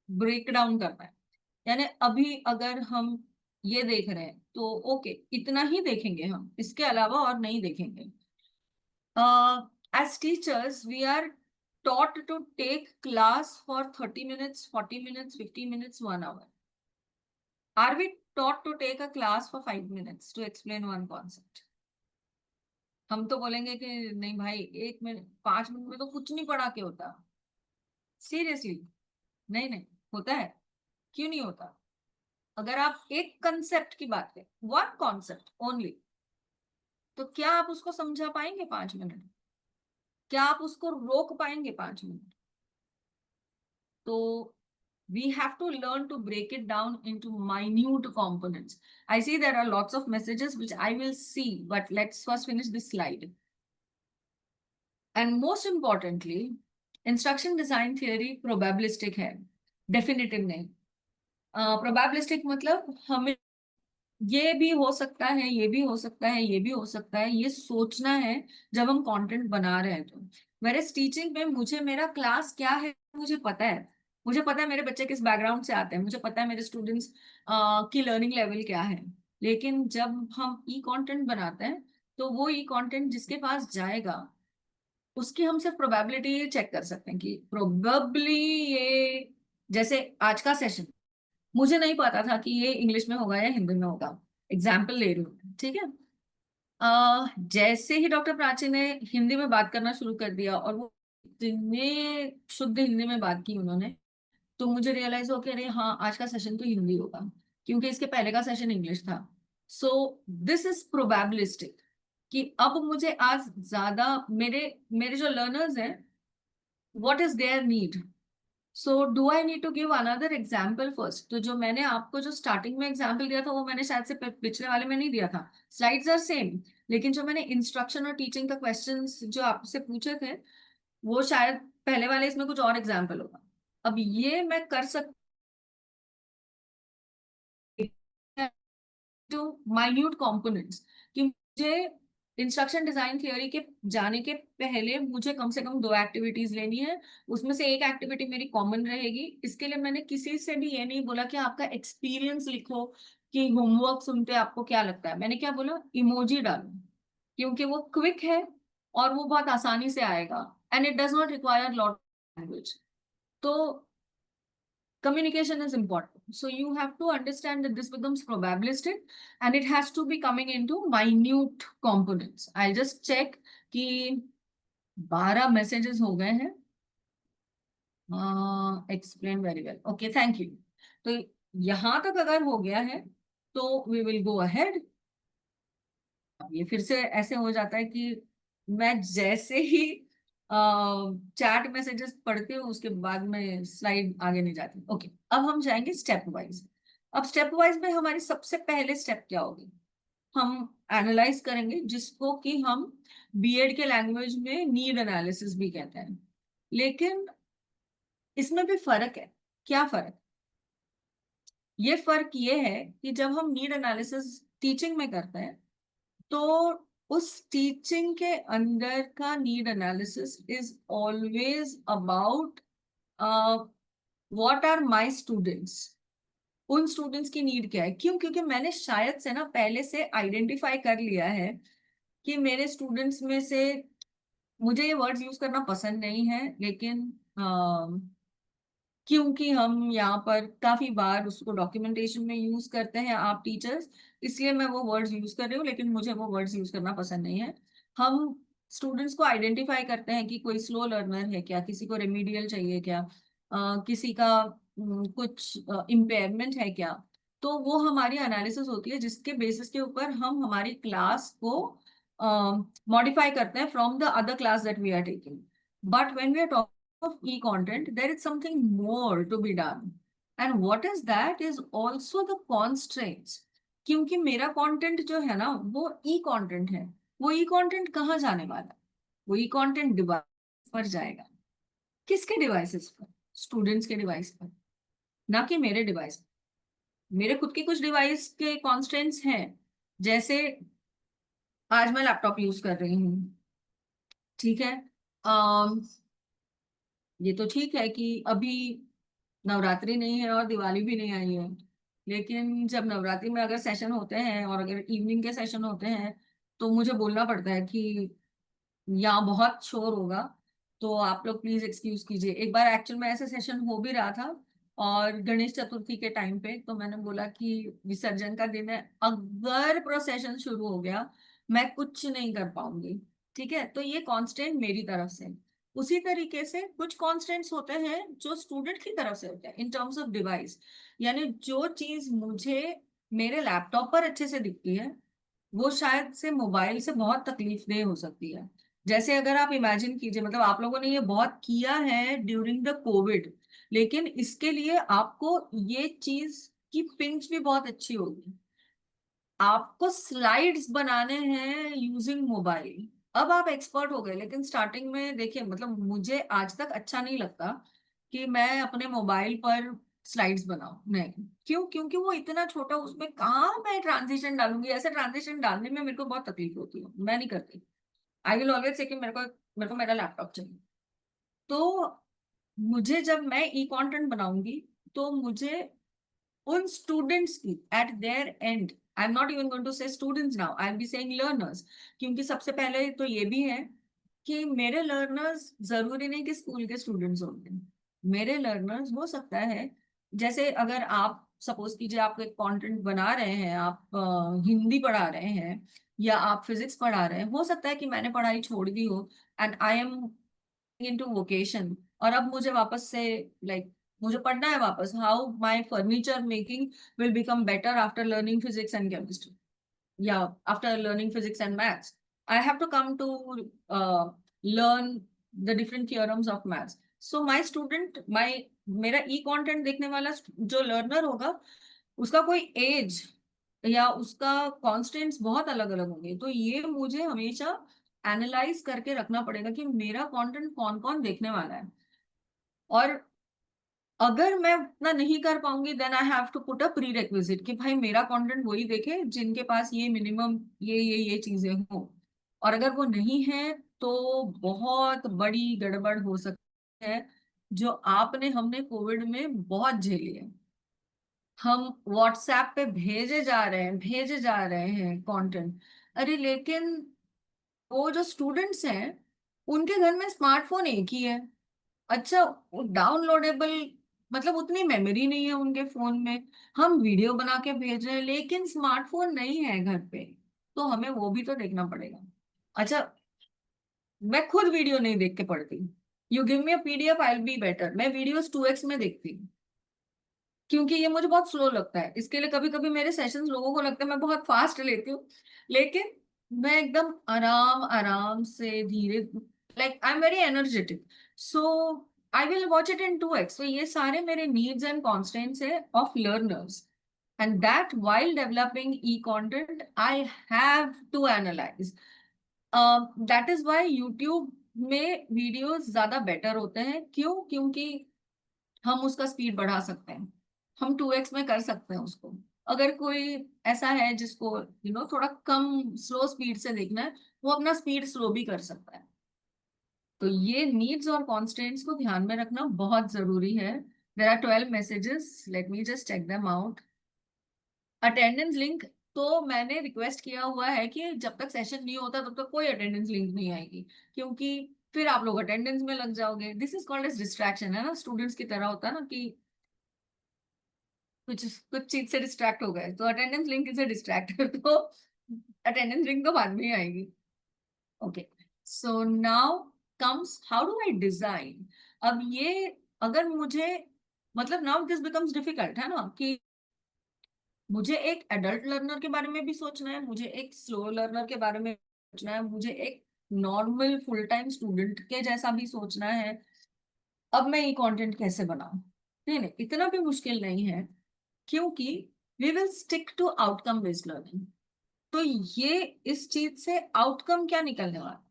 ब्रेक डाउन करना है। यानी अभी अगर हम ये देख रहे हैं तो ओके, इतना ही देखेंगे हम, इसके अलावा और नहीं देखेंगे। As teachers, we are taught to take class for 30 minutes, 40 minutes, 50 minutes, 1 hour. Are we taught to take a class for 5 minutes to explain one concept? हम तो बोलेंगे कि नहीं भाई, 1 मिनट 5 मिनट में तो कुछ नहीं पढ़ा के होता। सीरियसली, नहीं नहीं होता है। क्यों नहीं होता? अगर आप एक कंसेप्ट की बात करें, वन कॉन्सेप्ट ओनली, तो क्या आप उसको समझा पाएंगे 5 मिनट? क्या आप उसको रोक पाएंगे 5 मिनट? तो we have to learn to break it down into minute components. I see there are lots of messages which I will see, but let's first finish this slide. And most importantly, instruction design theory probabilistic है, definitive नहीं। probabilistic मतलब हमें ये भी हो सकता है, ये भी हो सकता है, ये भी हो सकता है, ये सोचना है जब हम कंटेंट बना रहे हैं। तो मेरे टीचिंग में मुझे मेरा क्लास क्या है मुझे पता है, मुझे पता है मेरे बच्चे किस बैकग्राउंड से आते हैं, मुझे पता है मेरे स्टूडेंट्स की लर्निंग लेवल क्या है। लेकिन जब हम ई कंटेंट बनाते हैं, तो वो ई कंटेंट जिसके पास जाएगा, उसकी हम सिर्फ प्रोबेबिलिटी चेक कर सकते हैं कि प्रोबेबली ये, जैसे आज का सेशन मुझे नहीं पता था कि ये इंग्लिश में होगा या हिंदी में होगा, एग्जाम्पल ले रही हूँ, ठीक है। जैसे ही डॉक्टर प्राची ने हिंदी में बात करना शुरू कर दिया, और वो इतने शुद्ध हिंदी में बात की उन्होंने, तो मुझे रियलाइज हो कि अरे हाँ, आज का सेशन तो हिंदी होगा, क्योंकि इसके पहले का सेशन इंग्लिश था। सो दिस इज प्रोबेबिलिस्टिक, कि अब मुझे आज ज्यादा मेरे मेरे जो लर्नर्स हैं, what is their need. So do I need to give another example first? तो जो मैंने आपको जो स्टार्टिंग में एग्जाम्पल दिया था, वो मैंने शायद से पिछले वाले में नहीं दिया था। स्लाइड्स आर सेम, लेकिन जो मैंने इंस्ट्रक्शन और टीचिंग का क्वेश्चंस जो आपसे पूछे थे, वो शायद पहले वाले इसमें कुछ और एग्जाम्पल होगा। अब ये मैं कर सकती टू माइन्यूट कंपोनेंट्स, कि मुझे इंस्ट्रक्शन डिजाइन थियोरी के जाने के पहले मुझे कम से कम 2 एक्टिविटीज लेनी है। उसमें से एक एक्टिविटी मेरी कॉमन रहेगी। इसके लिए मैंने किसी से भी ये नहीं बोला कि आपका एक्सपीरियंस लिखो, कि होमवर्क सुनते आपको क्या लगता है। मैंने क्या बोला, इमोजी डालो, क्योंकि वो क्विक है और वो बहुत आसानी से आएगा, and it does not require lot language. तो communication is important, so you have to understand that this becomes probabilistic, and it has to be coming into minute components. I'll just check कि 12 messages हो गए हैं। Explain very well, okay, thank you. तो यहां तक अगर हो गया है, तो वी विल गो अहेड। ये फिर से ऐसे हो जाता है कि मैं जैसे ही चैट मैसेजेस पढ़ती हूँ, उसके बाद में स्लाइड आगे नहीं जाती। ओके, अब हम जाएंगे स्टेप वाइज। अब स्टेप वाइज में हमारी सबसे पहले स्टेप क्या होगी, हम एनालाइज करेंगे, जिसको कि हम बीएड के लैंग्वेज में नीड एनालिसिस भी कहते हैं। लेकिन इसमें भी फर्क है। क्या फर्क? ये फर्क ये है कि जब हम नीड एनालिसिस टीचिंग में करते हैं, तो उस टीचिंग के अंदर का need analysis is always about what are my students. उन स्टूडेंट्स की नीड क्या है? क्यों? क्योंकि मैंने शायद से ना पहले से आइडेंटिफाई कर लिया है कि मेरे स्टूडेंट्स में से, मुझे ये वर्ड्स यूज करना पसंद नहीं है, लेकिन क्योंकि हम यहाँ पर काफी बार उसको डॉक्यूमेंटेशन में यूज करते हैं, आप टीचर्स, इसलिए मैं वो वर्ड्स यूज कर रही हूँ, लेकिन मुझे वो वर्ड्स यूज करना पसंद नहीं है। हम स्टूडेंट्स को आइडेंटिफाई करते हैं कि कोई स्लो लर्नर है क्या, किसी को रेमीडियल चाहिए क्या, किसी का कुछ इम्पेयरमेंट है क्या। तो वो हमारी एनालिसिस होती है, जिसके बेसिस के ऊपर हम हमारी क्लास को मॉडिफाई करते हैं from the other class that we are taking. But when we are of e-content, there is something more to be done. And what is that is also the constraints. क्योंकि मेरा content जो है ना, वो ई content है। वो ई content कहाँ जाने वाला है? वो ई कंटेंट डिवाइस पर जाएगा। किसके डिवाइसेस पर? स्टूडेंट्स के डिवाइस पर, ना कि मेरे डिवाइस पर। मेरे खुद के कुछ डिवाइस के कॉन्स्टेंट्स हैं, जैसे आज मैं लैपटॉप यूज कर रही हूँ, ठीक है। ये तो ठीक है कि अभी नवरात्रि नहीं है और दिवाली भी नहीं आई है, लेकिन जब नवरात्रि में अगर सेशन होते हैं और अगर इवनिंग के सेशन होते हैं, तो मुझे बोलना पड़ता है कि यहाँ बहुत शोर होगा, तो आप लोग प्लीज एक्सक्यूज कीजिए। एक बार एक्चुअल में ऐसे सेशन हो भी रहा था, और गणेश चतुर्थी के टाइम पे, तो मैंने बोला कि विसर्जन का दिन है, अगर प्रोसेशन शुरू हो गया, मैं कुछ नहीं कर पाऊंगी। ठीक है, तो ये कांस्टेंट मेरी तरफ से। उसी तरीके से कुछ कांस्टेंट्स होते हैं जो स्टूडेंट की तरफ से होते हैं इन टर्म्स ऑफ डिवाइस। यानी जो चीज मुझे मेरे लैपटॉप पर अच्छे से दिखती है, वो शायद से मोबाइल से बहुत तकलीफदेह हो सकती है। जैसे अगर आप इमेजिन कीजिए, मतलब आप लोगों ने ये बहुत किया है ड्यूरिंग द कोविड, लेकिन इसके लिए आपको ये चीज की पिंच भी बहुत अच्छी होगी। आपको स्लाइड्स बनाने हैं यूजिंग मोबाइल। अब आप एक्सपर्ट हो गए, लेकिन स्टार्टिंग में देखिए, मतलब मुझे आज तक अच्छा नहीं लगता कि मैं अपने मोबाइल पर स्लाइड्स बनाऊं। नहीं, क्यों? क्योंकि वो इतना छोटा, उसमें कहाँ मैं ट्रांजिशन डालूंगी? ऐसे ट्रांजिशन डालने में मेरे को बहुत तकलीफ होती है, मैं नहीं करती। आई विल ऑलवेज से कि मेरे को मेरा लैपटॉप चाहिए। तो मुझे जब मैं ई कंटेंट बनाऊंगी तो मुझे उन स्टूडेंट्स की at their end, I am not even going to say students now, I am be saying learners, क्योंकि सबसे पहले तो ये भी है कि मेरे लर्नर्स जरूरी नहीं कि स्कूल के स्टूडेंट्स होंगे। मेरे लर्नर्स हो सकता है, जैसे अगर आप सपोज कीजिए आप एक कंटेंट बना रहे हैं, आप हिंदी पढ़ा रहे हैं या आप फिजिक्स पढ़ा रहे हैं, हो सकता है कि मैंने पढ़ाई छोड़ दी हो and I am into vocation, और अब मुझे वापस से लाइक मुझे पढ़ना है वापस, how my furniture making will become better after learning physics and chemistry, या after learning physics and maths I have to come to learn the different theorems of maths. So my student, my मेरा e content देखने वाला जो learner होगा, उसका कोई as या उसका कॉन्स्टेंट्स बहुत अलग अलग होंगे, तो ये मुझे हमेशा एनालाइज करके रखना पड़ेगा कि मेरा कंटेंट कौन कौन देखने वाला है। और अगर मैं उतना नहीं कर पाऊंगी then I have to put a prerequisite कि भाई मेरा कंटेंट वही देखे जिनके पास ये मिनिमम ये चीजें हो। और अगर वो नहीं है तो बहुत बड़ी गड़बड़ हो सकती है, जो आपने हमने कोविड में बहुत झेली है। हम व्हाट्सएप पे भेजे जा रहे हैं कंटेंट, अरे लेकिन वो जो स्टूडेंट्स हैं उनके घर में स्मार्टफोन एक ही है। अच्छा, वो डाउनलोडेबल, मतलब उतनी मेमोरी नहीं है उनके फोन में, हम वीडियो बना के भेज रहे हैं लेकिन स्मार्टफोन नहीं है घर पे, तो हमें वो भी तो देखना पड़ेगा। अच्छा, मैं खुद वीडियो नहीं देख के पढ़ती, you give me a PDF I will be better, मैं वीडियोस 2x में देखती हूँ, क्योंकि ये मुझे बहुत स्लो लगता है। इसके लिए कभी कभी मेरे सेशंस लोगों को लगता है मैं बहुत फास्ट लेती हूँ, लेकिन मैं एकदम आराम आराम से धीरे, like I am very energetic, so I will watch it in 2x। तो ये सारे मेरे नीड्स एंड कॉन्स्टेंट्स है of learners, and that while developing e-content I have to analyze. That is why YouTube में वीडियोस ज्यादा better होते हैं। क्यों? क्योंकि हम उसका स्पीड बढ़ा सकते हैं, हम 2x में कर सकते हैं उसको। अगर कोई ऐसा है जिसको थोड़ा कम स्लो स्पीड से देखना है, वो अपना स्पीड स्लो भी कर सकता है। तो ये नीड्स और कॉन्स्टेंट्स को ध्यान में रखना बहुत जरूरी है। There are 12 messages, let me just check them out. Attendance link, तो मैंने रिक्वेस्ट किया हुआ है कि जब तक सेशन नहीं होता तब तक कोई अटेंडेंस लिंक नहीं आएगी, क्योंकि फिर आप लोग अटेंडेंस में लग जाओगे। This is called as distraction, है ना, स्टूडेंट्स की तरह होता है ना कि कुछ कुछ चीज से डिस्ट्रैक्ट हो गए, तो अटेंडेंस लिंक इज डिस्ट्रैक्टर तो अटेंडेंस लिंक तो बाद में ही आएगी। Okay, so now comes how do I design. अब ये अगर मुझे, मतलब नाउ दिस बिकम्स डिफिकल्ट, है ना, कि मुझे एक एडल्ट लर्नर के बारे में भी सोचना है, मुझे एक स्लो लर्नर के बारे में सोचना है, मुझे एक नॉर्मल फुल टाइम स्टूडेंट के जैसा भी सोचना है। अब मैं ये कंटेंट कैसे बनाऊं? नहीं नहीं, इतना भी मुश्किल नहीं है, क्योंकि we will stick to outcome based learning. तो ये इस चीज से आउटकम क्या निकलने वाला है?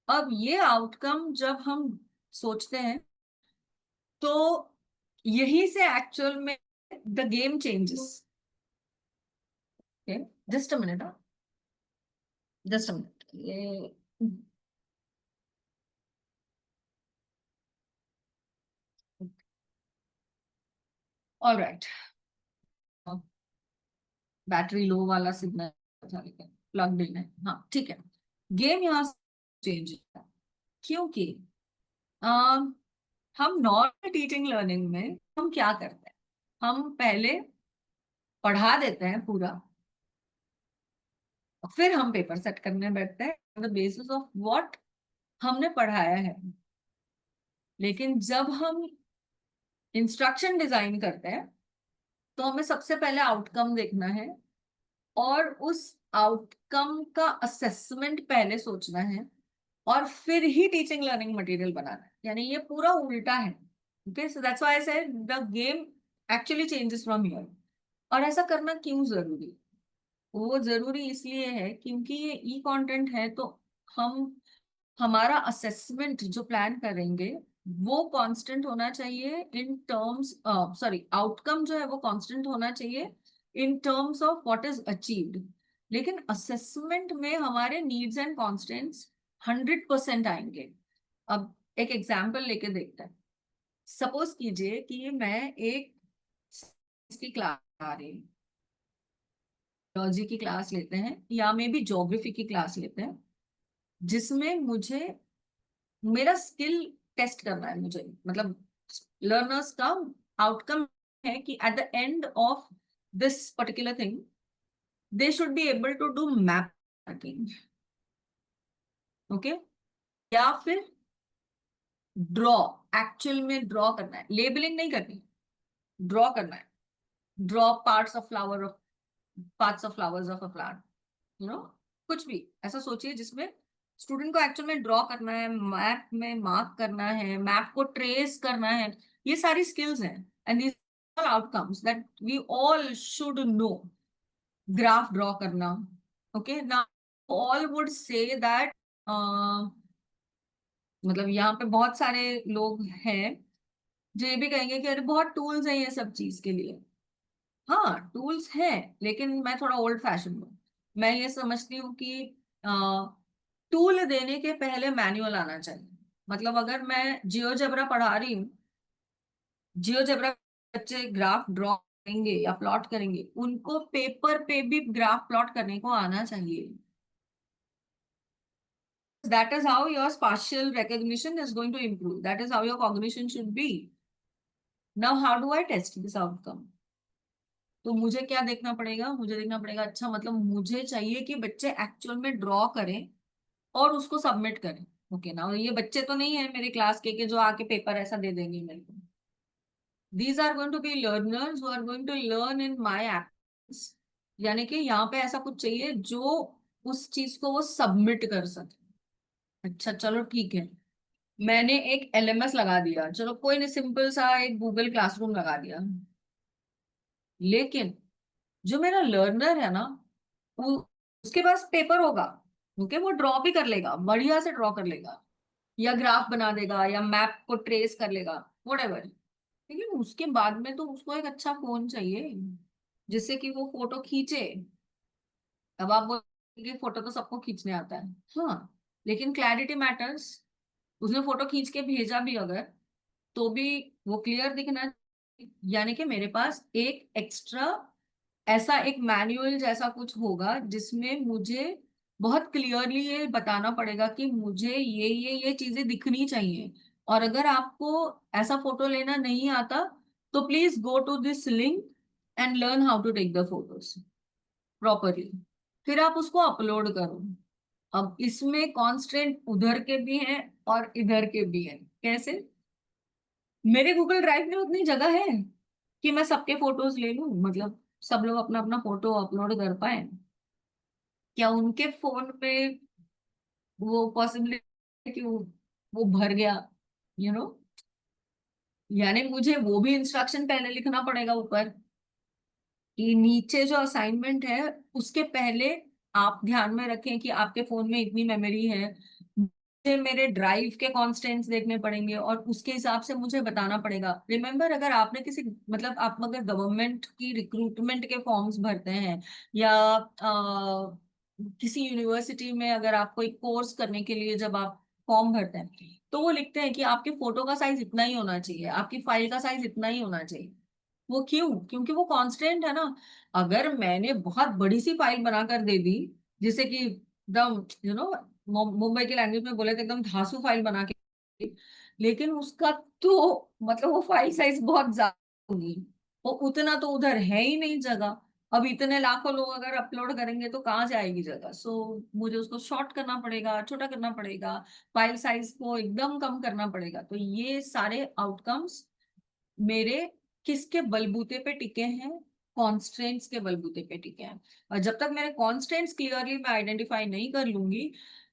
अब ये आउटकम जब हम सोचते हैं तो यही से एक्चुअल में the game changes. Just a minute, just a minute, ये ऑल राइट, बैटरी लो वाला सिग्नल था लेकिन प्लग इन है, हाँ ठीक है। गेम यहाँ चेंज है, क्योंकि अम, हम नॉर्मल टीचिंग लर्निंग में हम क्या करते हैं, हम पहले पढ़ा देते हैं पूरा, फिर हम पेपर सेट करने बैठते हैं on the basis of what हमने पढ़ाया है। लेकिन जब हम इंस्ट्रक्शन डिजाइन करते हैं तो हमें सबसे पहले आउटकम देखना है, और उस आउटकम का असेसमेंट पहले सोचना है, और फिर ही टीचिंग लर्निंग मटेरियल बनाना है। यानी ये पूरा उल्टा है। Okay, so that's why I said the game actually changes from here. और ऐसा करना क्यों जरूरी? वो जरूरी इसलिए है क्योंकि ये ई कंटेंट है, तो हम हमारा असेसमेंट जो प्लान करेंगे वो कांस्टेंट होना चाहिए इन टर्म्स, सॉरी, आउटकम जो है वो कांस्टेंट होना चाहिए in terms of what is achieved. लेकिन असेसमेंट में हमारे नीड्स एंड कॉन्स्टेंट्स 100% आएंगे। अब एक एग्जाम्पल लेके देखते हैं। सपोज कीजिए कि मैं एक की क्लास आ रही हूँ, लॉजी की क्लास लेते हैं या मे भी ज्योग्राफी की क्लास लेते हैं, जिसमें मुझे मेरा स्किल टेस्ट करना है। मुझे मतलब लर्नर्स का आउटकम है कि at the end of this particular thing they should be able to do mapping, okay, या फिर ड्रॉ, एक्चुअल में ड्रॉ करना है, लेबलिंग नहीं करनी, ड्रॉ करना है, draw parts of flowers of a plant, you know, कुछ भी ऐसा सोचिए जिसमें स्टूडेंट को एक्चुअल में ड्रॉ करना है, मैप में मार्क करना है, मैप को ट्रेस करना है। ये सारी स्किल्स हैं and these all outcomes that we all should know. Graph draw करना, ओके ना, ऑल वुड से दैट, मतलब यहाँ पे बहुत सारे लोग हैं जो ये भी कहेंगे कि अरे बहुत टूल्स हैं ये सब चीज के लिए। हाँ टूल्स हैं, लेकिन मैं थोड़ा ओल्ड फैशन हूँ। मैं ये समझती हूँ कि टूल देने के पहले मैनुअल आना चाहिए। मतलब अगर मैं जियोजेब्रा पढ़ा रही हूँ, जियोजेब्रा बच्चे ग्राफ ड्रॉ करेंगे या प्लॉट करेंगे, उनको पेपर पे भी ग्राफ प्लॉट करने को आना चाहिए। That is how your spatial recognition is going to improve. That is how your cognition should be. Now, how do I test this outcome? तो मुझे क्या देखना पड़ेगा? मुझे देखना पड़ेगा, अच्छा मतलब मुझे चाहिए कि बच्चे एक्चुअल में ड्रॉ करें और उसको सबमिट करें। ओके ना, ये बच्चे तो नहीं है मेरे क्लास के जो आके पेपर ऐसा दे देंगे मेरे को। These are going to be learners who are going to learn in my acts, यानी कि यहाँ पे ऐसा कुछ चाहिए जो उस चीज को वो सबमिट कर सके। अच्छा चलो ठीक है, मैंने एक एलएमएस लगा दिया, चलो कोई नहीं, सिंपल सा एक गूगल क्लासरूम लगा दिया, लेकिन जो मेरा लर्नर है ना, वो उसके पास पेपर होगा, ओके, वो ड्रॉ भी कर लेगा, बढ़िया से ड्रॉ कर लेगा, या ग्राफ बना देगा या मैप को ट्रेस कर लेगा, व्हाटएवर। लेकिन उसके बाद में तो उसको एक अच्छा फोन चाहिए जिससे कि वो फोटो खींचे। अब आप बोलेंगे फोटो तो सबको खींचने आता है, हाँ, लेकिन क्लैरिटी मैटर्स। उसने फोटो खींच के भेजा भी अगर, तो भी वो क्लियर दिखना चाहिए। यानी कि मेरे पास एक एक्स्ट्रा ऐसा एक मैनुअल जैसा कुछ होगा जिसमें मुझे बहुत क्लियरली ये बताना पड़ेगा कि मुझे ये चीजें दिखनी चाहिए। और अगर आपको ऐसा फोटो लेना नहीं आता तो please go to this link and learn how to take the photos properly, फिर आप उसको अपलोड करो। अब इसमें कॉन्स्ट्रेंट उधर के भी हैं और इधर के भी हैं। कैसे? मेरे गूगल ड्राइव में उतनी जगह है कि मैं सबके फोटोज ले लूं, मतलब सब लोग अपना अपना फोटो अपलोड कर पाए। क्या उनके फोन पे वो पॉसिबिलिटी कि वो भर गया, यू नो, यानी मुझे वो भी इंस्ट्रक्शन पहले लिखना पड़ेगा ऊपर कि नीचे जो असाइनमेंट है उसके पहले आप ध्यान में रखें कि आपके फोन में इतनी मेमोरी है। मुझे मेरे ड्राइव के कॉन्स्टेंट्स देखने पड़ेंगे और उसके हिसाब से मुझे बताना पड़ेगा। रिमेम्बर, अगर आपने किसी, मतलब आप अगर गवर्नमेंट की रिक्रूटमेंट के फॉर्म्स भरते हैं या किसी यूनिवर्सिटी में अगर आप कोई कोर्स करने के लिए जब आप फॉर्म भरते हैं, तो वो लिखते हैं कि आपके फोटो का साइज इतना ही होना चाहिए, आपकी फाइल का साइज इतना ही होना चाहिए। वो क्यों? क्योंकि वो कांस्टेंट है ना। अगर मैंने बहुत बड़ी सी फाइल बनाकर दे दी, जिसे कि एकदम, यू नो, मुंबई की लैंग्वेज में बोले तो एकदम धांसू फाइल बना के, लेकिन उसका तो मतलब वो फाइल साइज बहुत ज्यादा होगी, वो उतना तो उधर है ही नहीं जगह। अब इतने लाखों लोग अगर अपलोड करेंगे तो कहाँ जाएगी जगह? सो मुझे उसको शॉर्ट करना पड़ेगा, छोटा करना पड़ेगा, फाइल साइज को एकदम कम करना पड़ेगा। तो ये सारे आउटकम्स मेरे किसके बलबूते पे टिके हैं? कॉन्स्ट्रेंट्स के बलबूते पे टिके हैं। और जब तक मेरे कॉन्स्ट्रेंट्स क्लियरली मैं आइडेंटिफाई नहीं कर लूंगी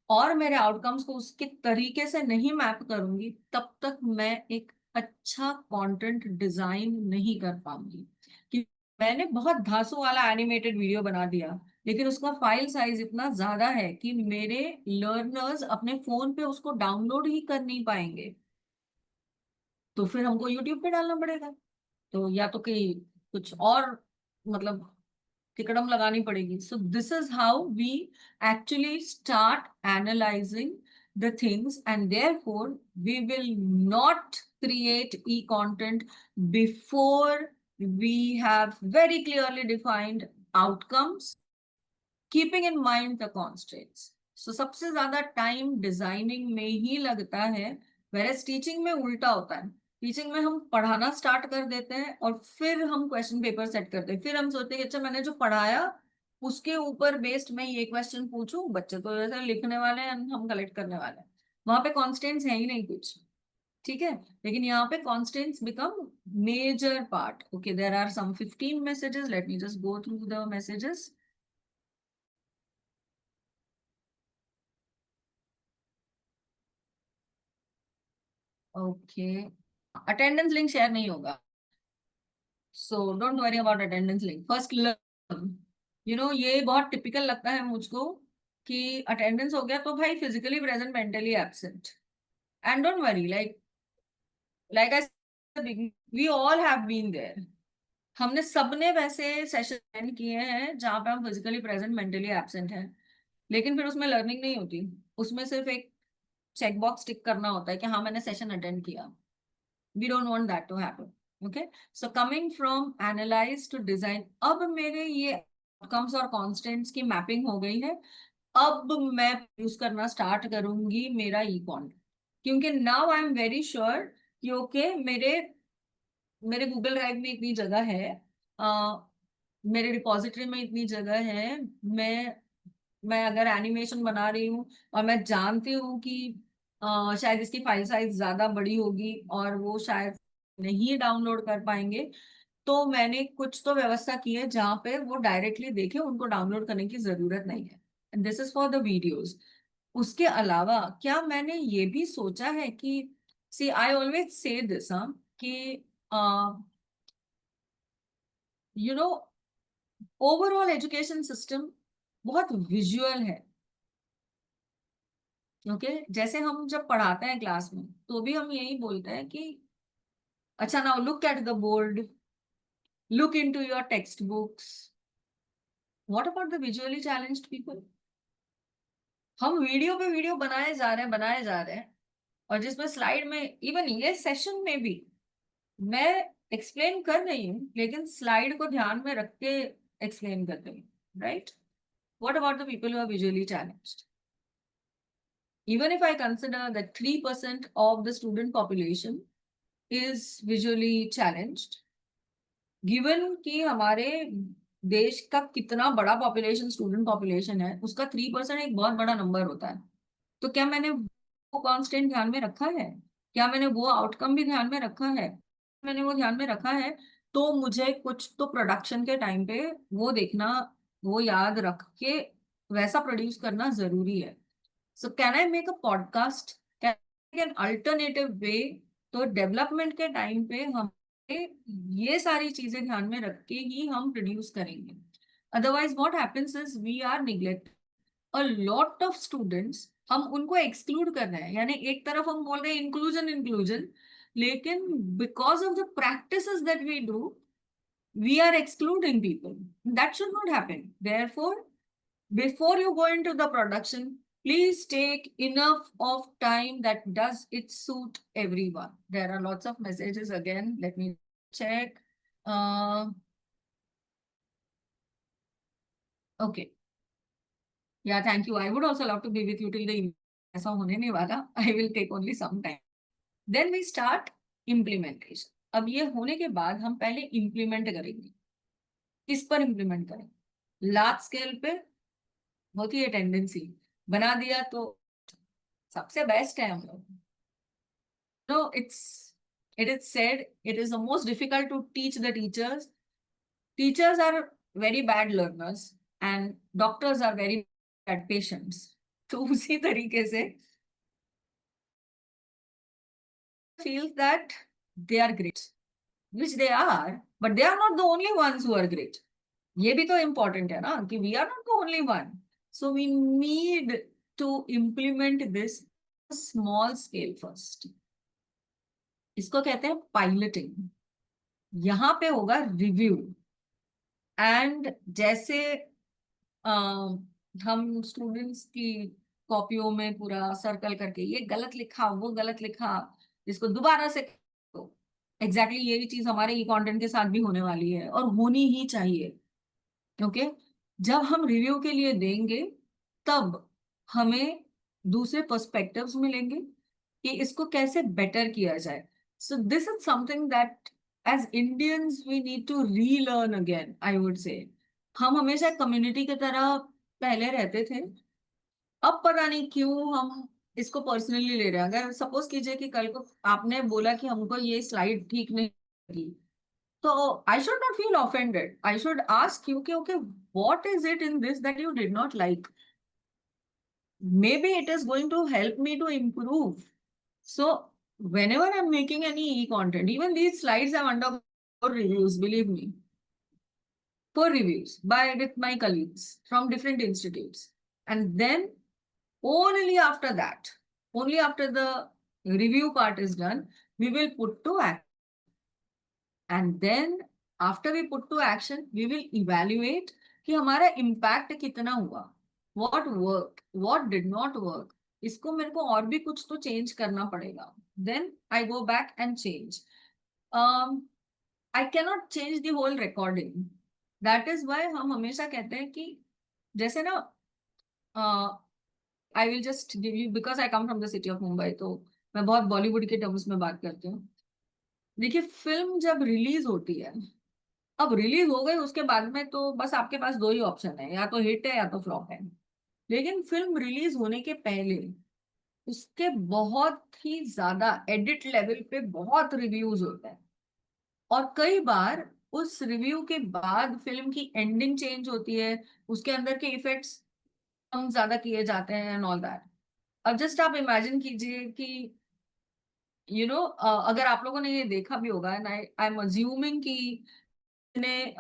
और मेरे आउटकम्स को उसके तरीके से नहीं मैप करूंगी, तब तक मैं एक अच्छा कंटेंट डिजाइन नहीं कर पाऊंगी। कि मैंने बहुत धांसू वाला एनिमेटेड वीडियो बना दिया, लेकिन उसका फाइल साइज इतना ज्यादा है कि मेरे लर्नर्स अपने फोन पे उसको डाउनलोड ही कर नहीं पाएंगे, तो फिर हमको यूट्यूब पे डालना पड़ेगा। तो या तो कि कुछ और, मतलब टिकड़म लगानी पड़ेगी। So this is how we actually start analyzing the things, and therefore we will not create e-content before we have very clearly defined outcomes, keeping in mind the constraints. So सबसे ज्यादा टाइम डिजाइनिंग में ही लगता है, whereas teaching में उल्टा होता है। Teaching में हम पढ़ाना स्टार्ट कर देते हैं और फिर हम क्वेश्चन पेपर सेट करते हैं, फिर हम सोचते हैं कि अच्छा मैंने जो पढ़ाया उसके ऊपर बेस्ड मैं ये क्वेश्चन पूछूं, बच्चे तो जैसे लिखने वाले हैं, हम कलेक्ट करने वाले हैं, वहां पे कॉन्स्टेंट्स है ही नहीं कुछ। ठीक है, लेकिन यहाँ पे constants become major part. Okay, there are some 15 messages, let me just go through the messages. Okay, attendance link share नहीं होगा, so don't worry about attendance link. First learn, ये बहुत टिपिकल लगता है मुझको कि अटेंडेंस हो गया तो भाई physically present mentally absent. And don't worry, like I we all have been there. हमने सबने वैसे सेशन अटेंड किए हैं जहां पे हम फिजिकली प्रेजेंट मेंटली एब्सेंट हैं, लेकिन फिर उसमें लर्निंग नहीं होती, उसमें सिर्फ एक चेक बॉक्स टिक करना होता है कि हाँ मैंने सेशन अटेंड किया। We don't want that to happen. Okay, so coming from analyze to design, अब मेरे ये outcomes और constants की मैपिंग हो गई है। अब मैं यूज करना स्टार्ट करूंगी मेरा econ, क्योंकि now I am very sure कि ओके मेरे मेरे गूगल ड्राइव में इतनी जगह है, मेरे रिपॉजिटरी में इतनी जगह है, मैं अगर एनिमेशन बना रही हूँ और मैं जानती हूँ कि शायद इसकी फाइल साइज ज्यादा बड़ी होगी और वो शायद नहीं डाउनलोड कर पाएंगे, तो मैंने कुछ तो व्यवस्था की है जहाँ पे वो डायरेक्टली देखे, उनको डाउनलोड करने की जरूरत नहीं है। And this is for the videos. उसके अलावा क्या मैंने ये भी सोचा है कि सी आई ऑलवेज से दिस कि you know overall education system बहुत विजुअल है। ओके, जैसे हम जब पढ़ाते हैं क्लास में तो भी हम यही बोलते हैं कि अच्छा now look at the board, look into your text books. What about the visually challenged people? हम वीडियो पे वीडियो बनाए जा रहे हैं, और जिसमें स्लाइड में इवन ये सेशन में भी मैं एक्सप्लेन कर रही हूँ लेकिन स्लाइड को ध्यान में रख के एक्सप्लेन कर रही हूँ, right? What about the people who are visually challenged? Even if I consider that 3% of the student population is visually challenged, given कि हमारे देश का कितना बड़ा पॉपुलेशन स्टूडेंट पॉपुलेशन है, उसका 3% एक बहुत बड़ा नंबर होता है। तो क्या मैंने वो कांस्टेंट ध्यान में रखा है? क्या मैंने वो आउटकम भी ध्यान में रखा है? मैंने वो ध्यान में रखा है तो मुझे कुछ तो प्रोडक्शन के टाइम पे वो देखना, वो याद रख के वैसा प्रोड्यूस करना जरूरी है। So can I make a podcast, can an alternative वे? तो डेवलपमेंट के टाइम पे हम ये सारी चीजें ध्यान में रख के ही हम प्रोड्यूस करेंगे। Otherwise what happens is we are neglect a lot of students, हम उनको एक्सक्लूड कर रहे हैं। यानी एक तरफ हम बोल रहे हैं इंक्लूजन इंक्लूजन, लेकिन because of the practices that we do we are excluding people. That should not happen. Therefore, before you go into the production, please take enough of time that does it suit everyone. There are lots of messages again. Let me check. Okay. Yeah, thank you. I would also love to be with you till the evening. ऐसा होने नहीं वाला. I will take only some time. Then we start implementation. अब ये होने के बाद हम पहले implement करेंगे। किस पर implement करेंगे? लार्ज स्केल पे होती है टेंडेंसी, बना दिया तो सबसे बेस्ट है हम लोग। No, it is said it is the most difficult to teach the teachers. Teachers are very bad learners and doctors are very bad patients. तो उसी तरीके से feels that they are great, which they are, but they are not the only ones who are great. ये भी तो important है ना कि we are not the only one. So we need to implement this small scale first. इसको कहते हैं piloting. यहाँ पे होगा रिव्यू, एंड जैसे हम स्टूडेंट्स की कॉपियों में पूरा सर्कल करके ये गलत लिखा, वो गलत लिखा, इसको दोबारा से। तो एग्जैक्टली यही चीज हमारे ई कंटेंट के साथ भी होने वाली है और होनी ही चाहिए। ओके, जब हम रिव्यू के लिए देंगे तब हमें दूसरे पर्सपेक्टिव्स मिलेंगे कि इसको कैसे बेटर किया जाए। So this is something that as Indians we need to relearn again, I would say. हम हमेशा कम्युनिटी की तरह पहले रहते थे, अब पता नहीं क्यों हम इसको पर्सनली ले रहे हैं। अगर सपोज कीजिए कि कल को आपने बोला कि हमको ये स्लाइड ठीक नहीं लगी, तो I should not feel offended. I should ask you, okay, what is it in this that you did not like? Maybe it is going to help me to improve. So whenever I'm making any e-content, even these slides have undergone reviews, believe me, for reviews by with my colleagues from different institutes. And then only after that, only after the review part is done, we will put to action. And then after we put to action, we will evaluate कि हमारा impact कितना हुआ, what worked, what did not work, इसको मेरे को और भी कुछ तो चेंज करना पड़ेगा। Then I go back and change. I cannot change the whole recording. That is why हम हमेशा कहते हैं कि जैसे ना, I will just give you, because I come from the city of Mumbai, तो मैं बहुत बॉलीवुड के टर्म्स में बात करती हूँ। देखिए, फिल्म जब रिलीज होती है, अब रिलीज हो गई उसके बाद में तो बस आपके पास दो ही ऑप्शन है, या तो हिट है या तो फ्लॉप है। लेकिन फिल्म रिलीज होने के पहले उसके बहुत ही ज्यादा एडिट लेवल पे बहुत रिव्यूज होते हैं, और कई बार उस रिव्यू के बाद फिल्म की एंडिंग चेंज होती है, उसके अंदर के इफेक्ट्स कम ज्यादा किए जाते हैं एंड ऑल दैट। अब जस्ट आप इमेजिन कीजिए कि अगर आप लोगों ने ये देखा भी होगा, एंड आई एम अज्यूमिंग कि ने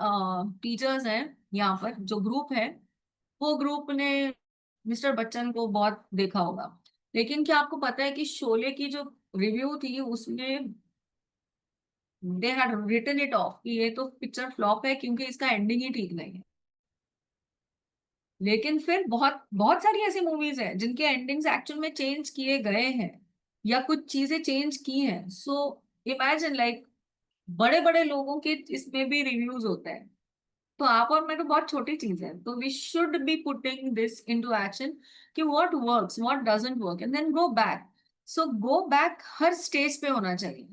टीचर्स हैं यहाँ पर जो ग्रुप है, वो ग्रुप ने मिस्टर बच्चन को बहुत देखा होगा। लेकिन क्या आपको पता है कि शोले की जो रिव्यू थी उसमें they had written it off कि ये तो पिक्चर फ्लॉप है क्योंकि इसका एंडिंग ही ठीक नहीं है। लेकिन फिर बहुत बहुत सारी ऐसी मूवीज हैं जिनके एंडिंग्स एक्चुअल में चेंज किए गए हैं या कुछ चीजें चेंज की हैं। सो इमेजिन लाइक बड़े बड़े लोगों के इसमें भी रिव्यूज होते हैं। तो आप और मैं तो बहुत छोटी चीज है, तो we should be putting this into action कि what works, what doesn't work, and then go back. So go back हर स्टेज पे होना चाहिए।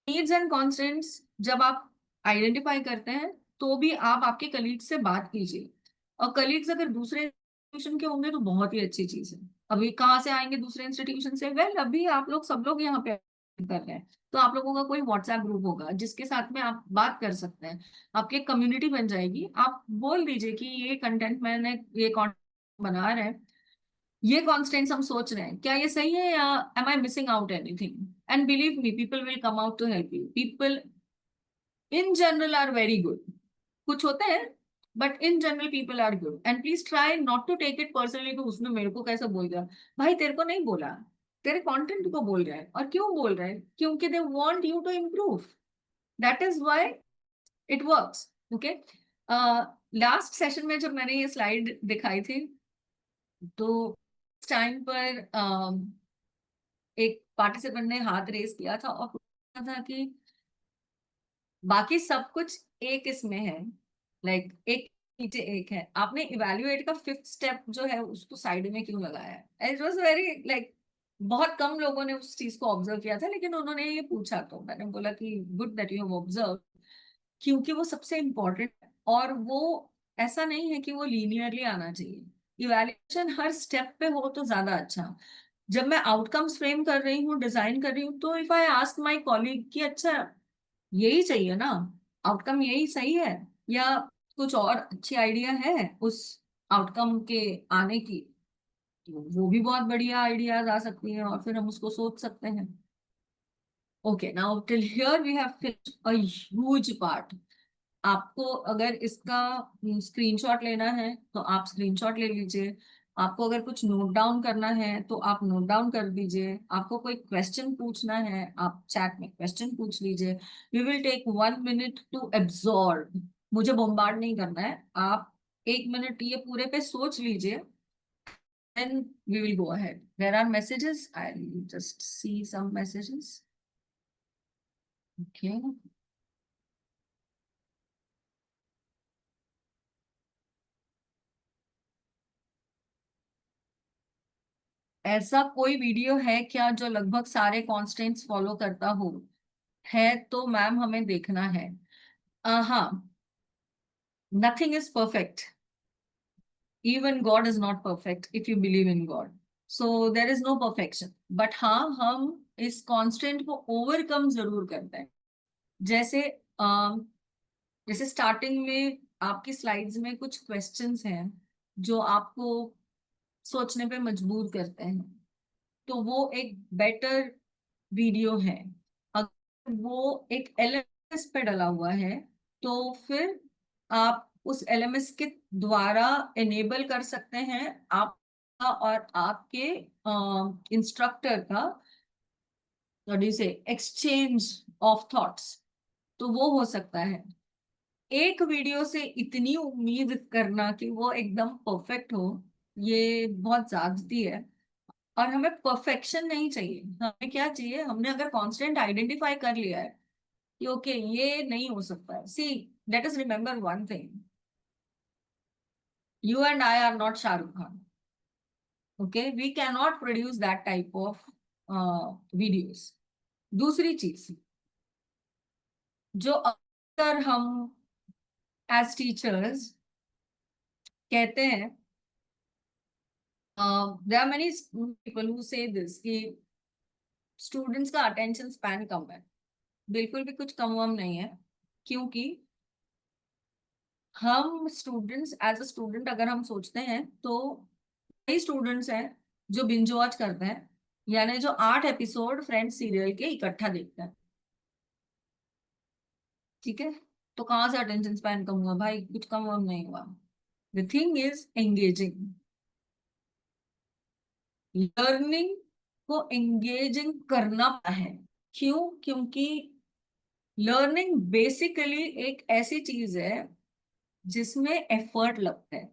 नीड्स एंड कॉन्स्टेंट्स जब आप आइडेंटिफाई करते हैं तो भी आप आपके कलीग से बात कीजिए, और कलीग्स अगर दूसरे इंस्टीट्यूशन के होंगे तो बहुत ही अच्छी चीज है। अभी कहाँ से आएंगे दूसरे इंस्टीट्यूशन से? वेल, अभी आप लोग सब लोग यहाँ पे कर रहे हैं, तो आप लोगों का कोई व्हाट्सएप ग्रुप होगा जिसके साथ में आप बात कर सकते हैं, आपकी कम्युनिटी बन जाएगी। आप बोल दीजिए कि ये कंटेंट मैंने, ये कंटेंट बना रहे हैं, ये कॉन्स्टेंट्स हम सोच रहे हैं, क्या ये सही है या am I missing out anything? And believe me, people will come out to help you. People in general are very good, कुछ होते हैं but in general people are good. And please try not to take it personally कि उसने मेरे को कैसे बोल दिया। भाई तेरे को नहीं बोला, तेरे कंटेंट को बोल रहा है। और क्यों बोल रहा है? क्योंकि they want you to improve, that is why it works. Okay, last session में जब मैंने ये स्लाइड दिखाई थी तो टाइम पर एक पार्टिसिपेंट ने हाथ रेस किया था और पूछा था कि बाकी सब कुछ एक इसमें है, लाइक एक नीचे एक है, आपने इवेल्युएट का फिफ्थ स्टेप जो है उसको साइड में क्यों लगाया है? इट वाज वेरी लाइक, बहुत कम लोगों ने उस चीज को ऑब्जर्व किया था, लेकिन उन्होंने ये पूछा तो मैंने बोला कि good that you have observe, क्योंकि वो सबसे इम्पोर्टेंट है। और वो ऐसा नहीं है कि वो लीनियरली आना चाहिए, इवेल्युएशन हर स्टेप पे हो तो ज्यादा अच्छा। जब मैं आउटकम्स फ्रेम कर रही हूँ, डिजाइन कर रही हूँ, तो if I ask my colleague कि अच्छा यही चाहिए ना, आउटकम यही सही है, या कुछ और अच्छी आइडिया है उस आउटकम के आने की, तो वो भी बहुत बढ़िया आइडियाज आ सकती हैं और फिर हम उसको सोच सकते हैं। Okay, now till here we have finished a huge part. आपको अगर इसका स्क्रीनशॉट लेना है तो आप स्क्रीनशॉट ले लीजिए, आपको अगर कुछ नोट डाउन करना है तो आप नोट डाउन कर दीजिए, आपको कोई क्वेश्चन पूछना है आप चैट में क्वेश्चन पूछ लीजिए। We will take 1 minute to absorb, मुझे बॉम्बार्ड नहीं करना है, आप 1 मिनट ये पूरे पे सोच लीजिए then we will go ahead. There are messages. I'll just see some messages. Okay. ऐसा कोई वीडियो है क्या जो लगभग सारे कॉन्स्टेंट्स फॉलो करता हो? है तो मैम हमें देखना है। हाँ, nothing is perfect. Even God is not perfect if you believe in God, so there is no perfection. But हाँ, हम इस कांस्टेंट को ओवरकम जरूर करते हैं। जैसे जैसे स्टार्टिंग में आपकी स्लाइड्स में कुछ क्वेश्चंस हैं जो आपको सोचने पे मजबूर करते हैं, तो वो एक बेटर वीडियो है। अगर वो एक एलएमएस पे डला हुआ है, तो फिर आप उस एलएमएस के द्वारा एनेबल कर सकते हैं आपका और आपके इंस्ट्रक्टर का से एक्सचेंज ऑफ थॉट्स। तो वो हो सकता है। एक वीडियो से इतनी उम्मीद करना कि वो एकदम परफेक्ट हो, ये बहुत ज्यादती है। और हमें परफेक्शन नहीं चाहिए। हमें क्या चाहिए? हमने अगर कांस्टेंट आइडेंटिफाई कर लिया है कि ओके ये नहीं हो सकता है, see, let us remember one thing, you and I are not Shahrukh Khan. Okay, we can not produce that type of videos. दूसरी चीज, जो अक्सर हम एज टीचर्स कहते हैं, there are many people who say this कि स्टूडेंट्स का अटेंशन स्पैन कम है। बिल्कुल भी कुछ कम वम नहीं है, क्योंकि हम स्टूडेंट्स एज अ स्टूडेंट अगर हम सोचते हैं तो कई स्टूडेंट्स हैं जो बिंज वॉच करते हैं, यानी जो 8 एपिसोड फ्रेंड्स सीरियल के इकट्ठा देखते हैं। ठीक है, तो कहाँ से अटेंशन स्पैन कम हुआ भाई? कुछ कम वम नहीं हुआ। The thing is engaging. Learning को एंगेजिंग करना है। क्यों? क्योंकि लर्निंग बेसिकली एक ऐसी चीज है जिसमें एफर्ट लगता है,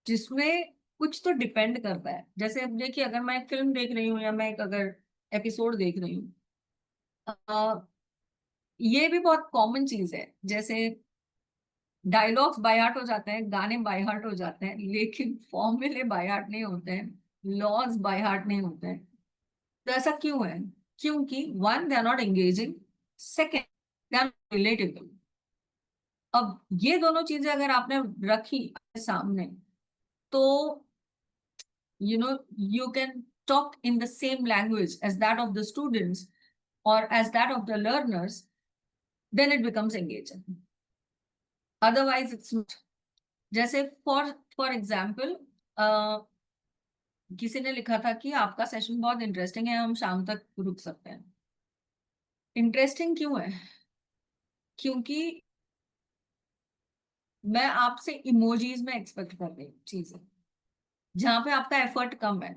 जिसमें कुछ तो डिपेंड करता है। जैसे अब देखिए, अगर मैं एक फिल्म देख रही हूँ या मैं एक अगर एपिसोड देख रही हूँ, ये भी बहुत कॉमन चीज है। जैसे डायलॉग्स बाय हार्ट हो जाते हैं, गाने बाय हार्ट हो जाते हैं, लेकिन फॉर्मूले बाय हार्ट नहीं होते हैं, लॉज बाय हार्ट नहीं होते हैं। तो ऐसा क्यों है? क्योंकि one, they are not engaging, second, they are relatable. अब ये दोनों चीजें अगर आपने रखी सामने, तो you know you can talk in the same language as that of the students or as that of the learners, then it becomes engaging. Otherwise it's not. जैसे फॉर एग्जाम्पल, किसी ने लिखा था कि आपका सेशन बहुत इंटरेस्टिंग है, हम शाम तक रुक सकते हैं। इंटरेस्टिंग क्यों है? क्योंकि मैं आपसे इमोजीज में एक्सपेक्ट कर रही हूँ चीजें, जहां पे आपका एफर्ट कम है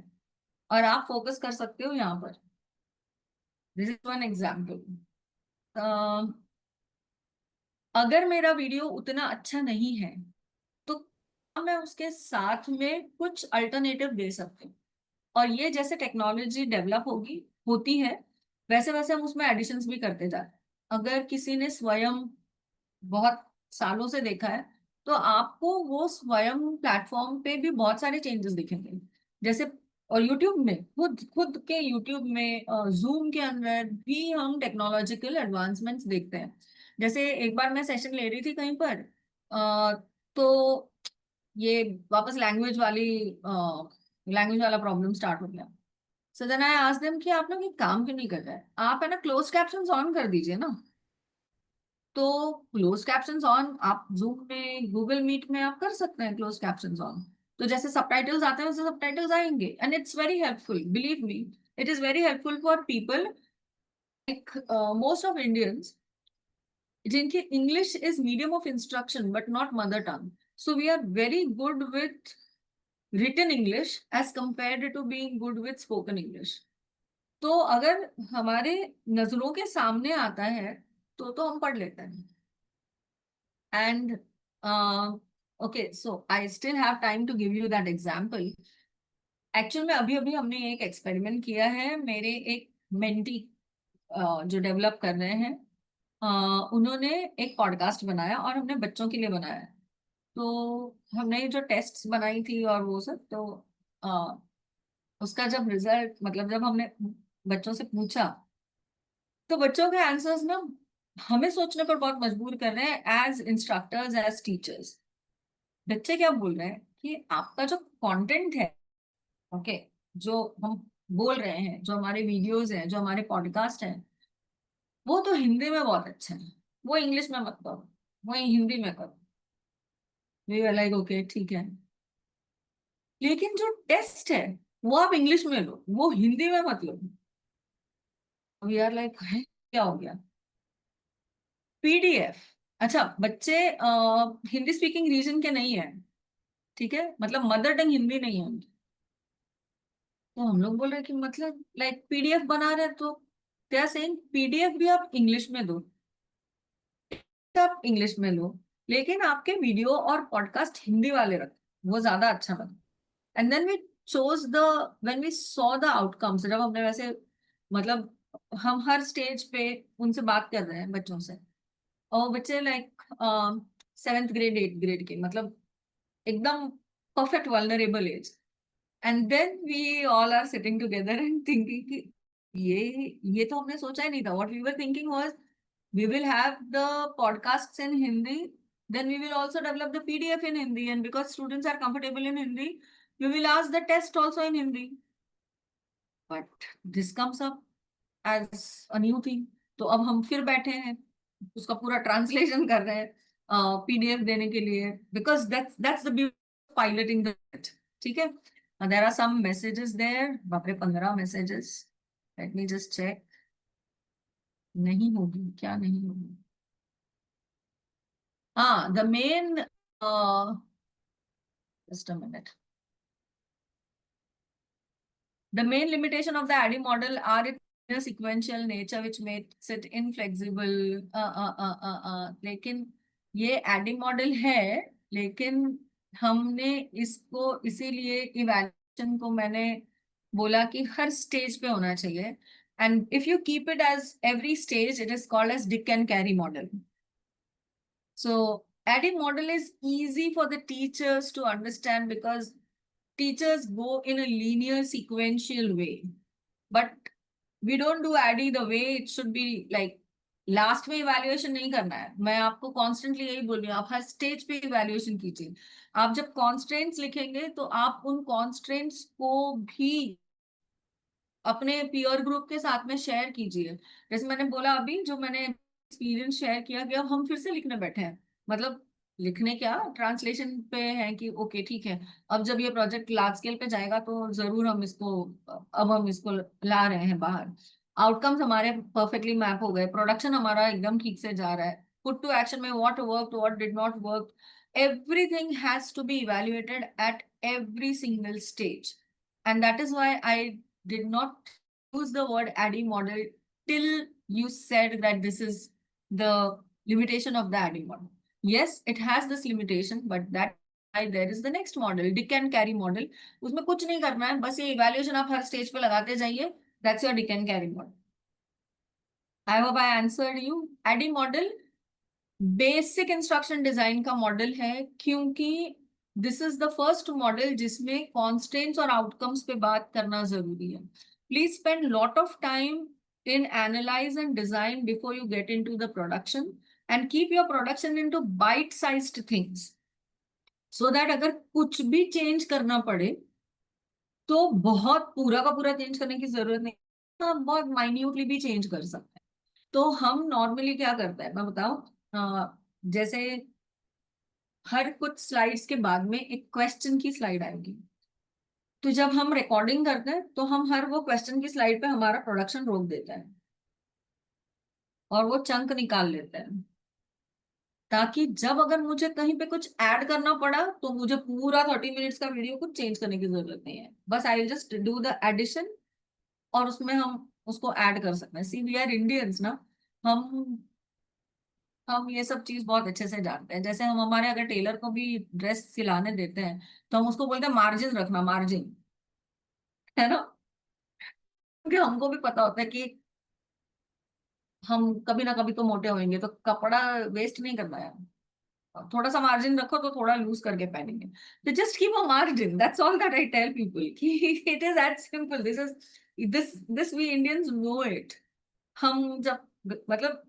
और आप फोकस कर सकते हो यहाँ पर। This is one example. अगर मेरा वीडियो उतना अच्छा नहीं है, तो मैं उसके साथ में कुछ अल्टरनेटिव दे सकती हूँ। और ये जैसे टेक्नोलॉजी डेवलप होगी होती है, वैसे वैसे हम उसमें एडिशंस भी करते जाते हैं। अगर किसी ने स्वयं बहुत सालों से देखा है, तो आपको वो स्वयं प्लेटफॉर्म पे भी बहुत सारे चेंजेस दिखेंगे। जैसे और यूट्यूब में, खुद खुद के यूट्यूब में, जूम के अंदर भी हम टेक्नोलॉजिकल एडवांसमेंट्स देखते हैं। जैसे एक बार मैं सेशन ले रही थी कहीं पर, तो ये वापस लैंग्वेज वाला प्रॉब्लम स्टार्ट हो गया। So then I asked them कि आप लोग एक काम क्यों नहीं कर रहे हैं? आप है ना क्लोज कैप्शंस ऑन कर दीजिए ना। तो क्लोज कैप्शंस ऑन आप जूम में, गूगल मीट में आप कर सकते हैं क्लोज कैप्शंस ऑन। तो जैसे सबटाइटल्स आते हैं वैसे सबटाइटल्स आएंगे, and it's very helpful, believe me. It is very helpful for people like most of Indians जिनकी English is medium of instruction but not mother tongue. So we are very good with written English as compared to being good with spoken English. तो अगर हमारे नजरों के सामने आता है, तो हम पढ़ लेते हैं। And okay, so I still have time to give you that example. Actual में अभी अभी हमने एक एक्सपेरिमेंट किया है। मेरे एक मेंटी जो डेवलप कर रहे हैं, अ, उन्होंने एक पॉडकास्ट बनाया और हमने बच्चों के लिए बनाया। तो हमने जो टेस्ट्स बनाई थी और वो सब, तो अ, उसका जब रिजल्ट, मतलब जब हमने बच्चों से पूछा, तो बच्चों के आंसर्स ना हमें सोचने पर बहुत मजबूर कर रहे हैं, एज इंस्ट्रक्टर्स, एज टीचर्स। बच्चे क्या बोल रहे हैं कि आपका जो कंटेंट है, ओके, जो हम बोल रहे हैं, जो हमारे वीडियोस हैं, जो हमारे पॉडकास्ट हैं, वो तो हिंदी में बहुत अच्छे हैं, वो इंग्लिश में मत करो, वो हिंदी में करो। वी वर लाइक ओके ठीक है, लेकिन जो टेस्ट है वो आप इंग्लिश में लो, वो हिंदी में मत लो। वी आर लाइक है क्या हो गया? पीडीएफ। अच्छा, बच्चे हिंदी स्पीकिंग रीजन के नहीं है, ठीक है, मतलब मदर टंग हिंदी नहीं है उनकी। तो हम लोग बोल रहे हैं कि मतलब लाइक पीडीएफ बना रहे हैं, तो क्या सेइंग पीडीएफ भी आप इंग्लिश में दो, आप इंग्लिश में लो, लेकिन आपके वीडियो और पॉडकास्ट हिंदी वाले रखो, वो ज्यादा अच्छा लगा। And then we chose the, when we saw the outcomes, जब हमने वैसे, मतलब हम हर स्टेज पे उनसे बात कर रहे हैं बच्चों से, और बच्चे like 7th grade 8th grade के, मतलब एकदम perfect vulnerable age. And then we all are sitting together and thinking कि ये तो हमने सोचा ही नहीं था। What we were thinking was, we will have the podcasts in Hindi, then we will also develop the PDF in Hindi, and because students are comfortable in Hindi, we will ask the test also in Hindi. But this comes up as a new thing. तो अब हम फिर बैठे हैं, उसका पूरा translation कर रहे हैं पीडीएफ देने के लिए, because that's the piloting the, ठीक है। There are some messages there, बाप रे 15 messages. Let me just check. नहीं होगी क्या, नहीं होगी? हाँ, the main, just a minute. The main limitation of the ADDIE model are its sequential nature, which makes it inflexible. लेकिन ये ADDIE मॉडल है, लेकिन हमने इसको इसीलिए इवैल्यूएशन को मैंने बोला कि हर स्टेज पे होना चाहिए। And if you keep it as every stage, it is called as dick and carry model. So ADDIE model is easy for the teachers to understand because teachers go in a linear sequential way, but we don't do ADDIE the way it should be, like last में evaluation नहीं करना है। मैं आपको constantly यही बोल रही हूँ, आप हर स्टेज पे इवैल्यूएशन कीजिए। आप जब कॉन्स्ट्रेंट्स लिखेंगे तो आप उन कॉन्स्ट्रेंट्स को भी अपने पीयर ग्रुप के साथ में शेयर कीजिए। जैसे मैंने बोला अभी, जो मैंने एक्सपीरियंस शेयर किया कि अब हम फिर से लिखने बैठे हैं, मतलब लिखने क्या, ट्रांसलेशन पे है कि ओके ठीक है, अब जब ये प्रोजेक्ट लार्ज स्केल पे जाएगा तो जरूर हम इसको, अब हम इसको ला रहे हैं बाहर। आउटकम्स हमारे परफेक्टली मैप हो गए, प्रोडक्शन हमारा एकदम ठीक से जा रहा है, पुट टू एक्शन में what work, what did not work, everything has to be evaluated at every single stage. And that is why I did not use the word ADDIE model till you said that this is the limitation of the ADDIE model. Yes, it has this limitation, but that why there is the next model, Dick and Carry model. उसमें कुछ नहीं करना है, बस ये evaluation आप हर stage पे लगाते जाइए. That's your Dick and Carry model. I hope I answered you. ADDIE model basic instruction design का मॉडल है, क्योंकि this is the first model जिसमें कॉन्स्टेंट्स और आउटकम्स पे बात करना जरूरी है। Please spend lot of time in analyze and design before you get into the production, and keep your production into bite sized things, so that अगर कुछ भी चेंज करना पड़े तो बहुत पूरा का पूरा चेंज करने की जरूरत नहीं, आप बहुत माइन्यूटली भी चेंज कर सकते हैं। तो हम नॉर्मली क्या करते हैं मैं बताऊं, जैसे हर कुछ स्लाइड्स के बाद में एक क्वेश्चन की स्लाइड आएगी, तो जब हम रिकॉर्डिंग करते हैं तो हम हर वो क्वेश्चन की स्लाइड पे हमारा प्रोडक्शन रोक देते हैं और वो चंक निकाल लेते हैं, ताकि जब अगर मुझे कहीं पे कुछ ऐड करना पड़ा तो मुझे पूरा 30 मिनट्स का वीडियो कुछ चेंज करने की जरूरत नहीं है, बस I will just do the addition और उसमें हम उसको ऐड कर सकते हैं। सी वी आर इंडियंस ना, हम हम ये सब चीज बहुत अच्छे से जानते हैं। जैसे हम हमारे अगर टेलर को भी ड्रेस सिलाने देते हैं तो हम उसको बोलते हैं मार्जिन रखना, मार्जिन। है ना, क्योंकि हमको भी पता होता है कि हम कभी ना कभी तो मोटे होंगे, तो कपड़ा वेस्ट नहीं करना है। थोड़ा सा मार्जिन रखो तो थोड़ा लूज करके पहनेंगे, तो just keep a margin, that's all that I tell people कि it is that simple. This we Indians know it. हम जब मतलब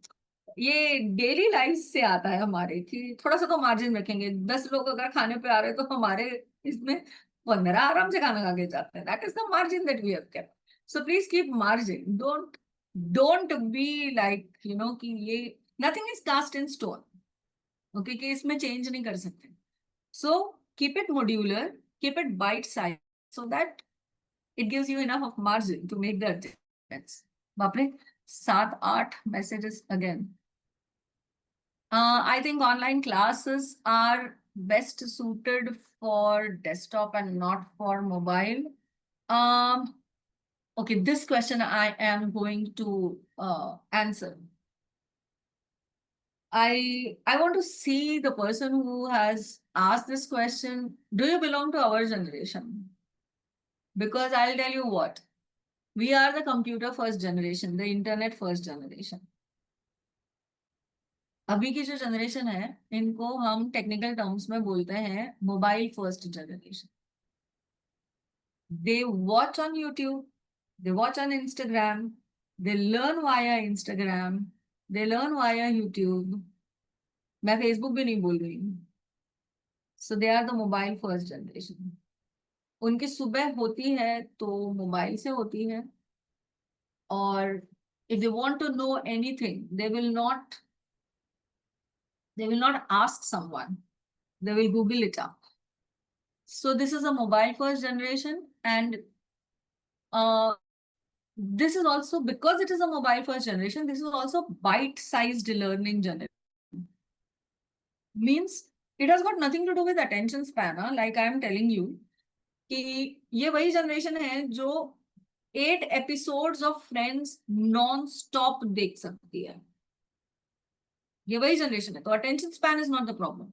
ये डेली लाइफ से आता है हमारे कि थोड़ा सा तो मार्जिन रखेंगे। 10 लोग अगर खाने पे आ रहे हैं तो हमारे इसमें 15 आराम से खाना खा के जाते हैं। That is the margin that we have kept. So please keep margin, don't be like कि ये nothing is cast in stone, okay, कि इसमें चेंज नहीं कर सकते। So keep it modular, keep it bite size, so that it gives you enough of margin to make the adjustments. बाप रे, 7-8 messages again. I think online classes are best suited for desktop and not for mobile. Um, okay, this question I am going to answer. I want to see the person who has asked this question. Do you belong to our generation? Because I'll tell you what, we are the computer first generation, the internet first generation. अभी की जो generation है, इनको हम technical terms में बोलते हैं mobile first generation. They watch on YouTube, they watch on Instagram, they learn via Instagram, they learn via YouTube. मैं फेसबुक भी नहीं बोल रही हूँ। So they are the mobile first generation. उनकी सुबह होती है तो मोबाइल से होती है, और if they want to know anything they will not ask someone, they will Google it up. So this is a mobile first generation, and uh, this is also, because it is a mobile first generation, this is also bite-sized learning generation. Means it has got nothing to do with attention span, like I am telling you कि ये वही generation है जो 8 episodes of Friends non stop देख सकती है। ये वही जनरेशन है, तो attention span is not the problem,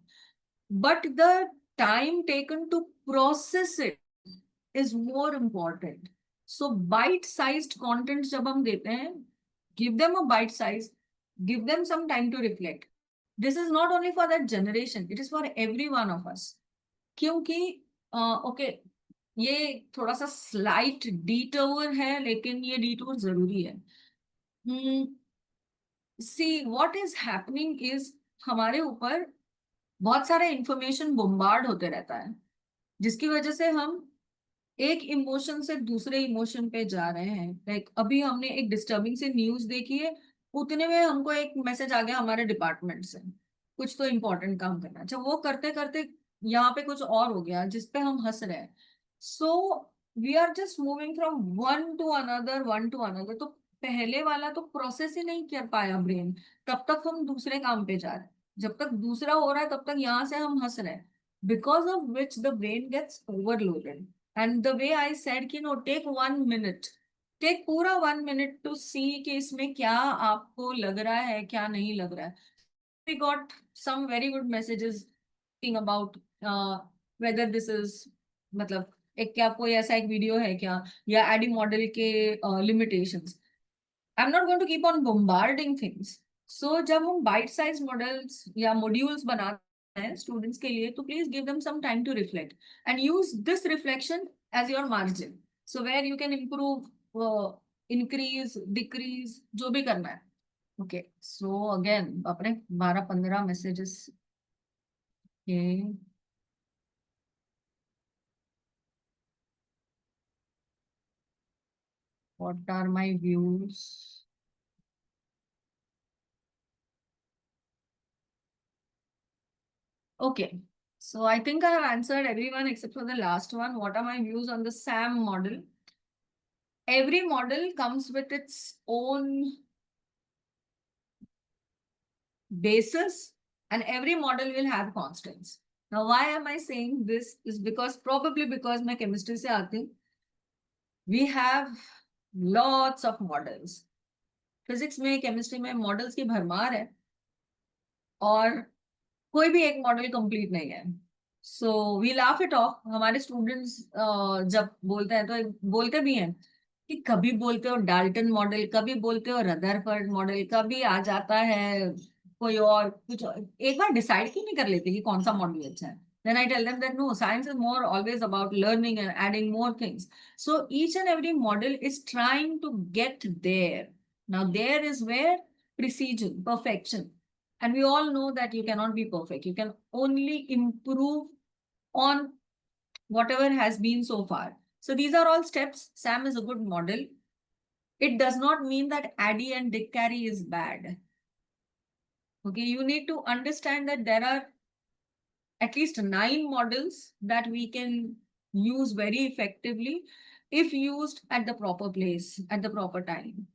but the time taken to process it is more important. So bite-sized content जब हम देते हैं, give them a bite size, give them some time to reflect. This is not only for that generation, it is for every one of us. क्योंकि okay, ये थोड़ा सा slight detour है, लेकिन ये डिटूर जरूरी है। See what is happening is, हमारे ऊपर बहुत सारा इंफॉर्मेशन बोम्बार्ड होते रहता है, जिसकी वजह से हम एक इमोशन से दूसरे इमोशन पे जा रहे हैं। लाइक अभी हमने एक डिस्टर्बिंग से न्यूज देखी है, उतने में हमको एक मैसेज आ गया हमारे डिपार्टमेंट से, कुछ तो इम्पोर्टेंट काम करना। अच्छा, वो करते करते यहाँ पे कुछ और हो गया जिसपे हम हंस रहे हैं। So we are just moving from one to another. तो पहले वाला तो प्रोसेस ही नहीं कर पाया ब्रेन, तब तक हम दूसरे काम पे जा रहे हैं। जब तक दूसरा हो रहा है तब तक यहाँ से हम हंस रहे हैं, because of which the brain gets overloaded. And the way I said कि नो, टेक 1 मिनट, टेक पूरा 1 मिनट टू सी कि इसमें क्या आपको लग रहा है, क्या नहीं लग रहा है। We got some very good messages about whether this is, मतलब एक क्या कोई ऐसा एक वीडियो है क्या, या एडी मॉडल के limitations. I am not going to keep on bombarding things. So जब हम बाइट साइज मॉडल्स या मॉड्यूल्स बनाते हैं स्टूडेंट्स के लिए, तो please give them some time to reflect and use this reflection as your margin, so where you can improve, increase, decrease, जो भी करना है। ओके, सो अगेन अपने 12-15 मैसेजेस के। What are my views? Okay, so I think I have answered everyone except for the last one. What are my views on the SAM model? Every model comes with its own basis, and every model will have constants. Now, why am I saying this? Is because probably because मैं chemistry से आती हूँ. We have lots of models. Physics में, chemistry में models की भरमार है, और कोई भी एक मॉडल कंप्लीट नहीं है। So we laugh it off. हमारे स्टूडेंट्स जब बोलते हैं तो बोलते भी हैं कि कभी बोलते हो डाल्टन मॉडल, कभी बोलते हो रदरफोर्ड मॉडल, कभी आ जाता है कोई और कुछ एक बार डिसाइड क्यों नहीं कर लेते कि कौन सा मॉडल अच्छा है? Then I tell them that no, science is more always about learning and adding more things. So each and every model is trying to get there. Now there is where precision, perfection. And we all know that you cannot be perfect. You can only improve on whatever has been so far. So these are all steps. Sam is a good model. It does not mean that Addy and Dick Carey is bad. Okay, you need to understand that there are at least 9 models that we can use very effectively if used at the proper place, at the proper time.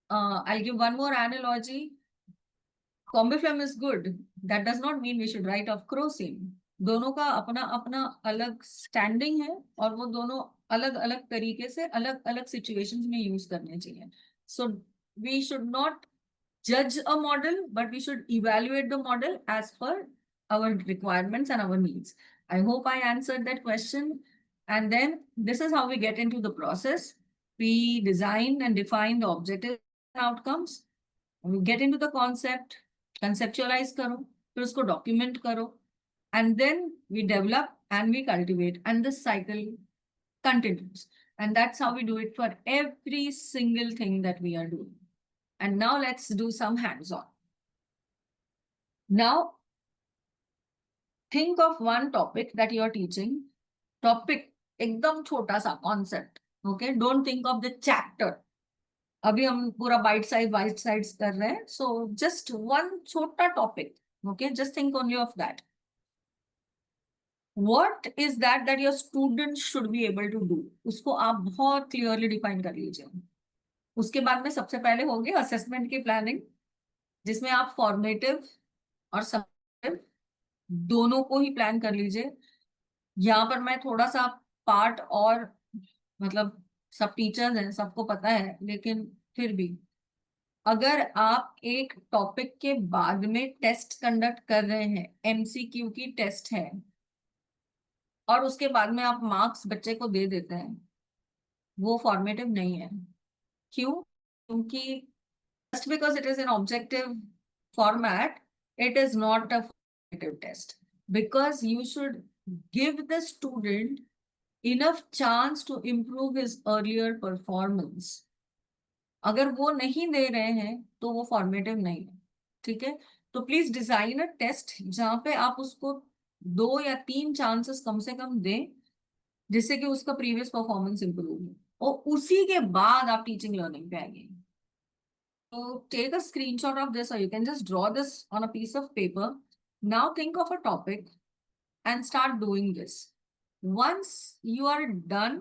I'll give one more analogy. Combiflam is good. That does not mean we should write off crocin. दोनों का अपना अपना अलग standing है और वो दोनों अलग अलग तरीके से अलग अलग सिचुएशंस में यूज करने चाहिए. So we should not judge a model, but we should evaluate the model as per our requirements and our needs. I hope I answered that question. And then this is how we get into the process. We design and define the objectives and outcomes. We get into the concept, conceptualize karo, फिर उसको document karo, and then we develop and we cultivate, and this cycle continues. And that's how we do it for every single thing that we are doing. And now let's do some hands-on. Now, think of one topic that you are teaching. Topic एकदम छोटा सा concept. Okay, don't think of the chapter. अभी हम पूरा bite sides कर रहे हैं. So just one छोटा topic. Okay, just think only of that. What is that your students should be able to do? उसको आप बहुत clearly define कर लीजिए. उसके बाद में सबसे पहले होगी assessment की planning, जिसमें आप formative और समेटिव दोनों को ही प्लान कर लीजिए. यहाँ पर मैं थोड़ा सा पार्ट और मतलब सब टीचर्स हैं, सबको पता है, लेकिन फिर भी अगर आप एक टॉपिक के बाद में टेस्ट कंडक्ट कर रहे हैं, एमसीक्यू की टेस्ट है, और उसके बाद में आप मार्क्स बच्चे को दे देते हैं, वो फॉर्मेटिव नहीं है. क्यों? क्योंकि just because it is an objective format, it is not a formative test, because you should give the student enough chance to improve his earlier performance. अगर वो नहीं दे रहे हैं तो वो फॉर्मेटिव नहीं है. ठीक है, तो प्लीज डिजाइन अ टेस्ट जहां पे आप उसको 2 या 3 चांसेस कम से कम दें, जिससे कि उसका प्रीवियस परफॉर्मेंस इंप्रूव हो, और उसी के बाद आप टीचिंग लर्निंग पे आएंगे. So take a screenshot of this, or you can just draw this on a piece of paper. Now think of a topic and start doing this. Once you are done,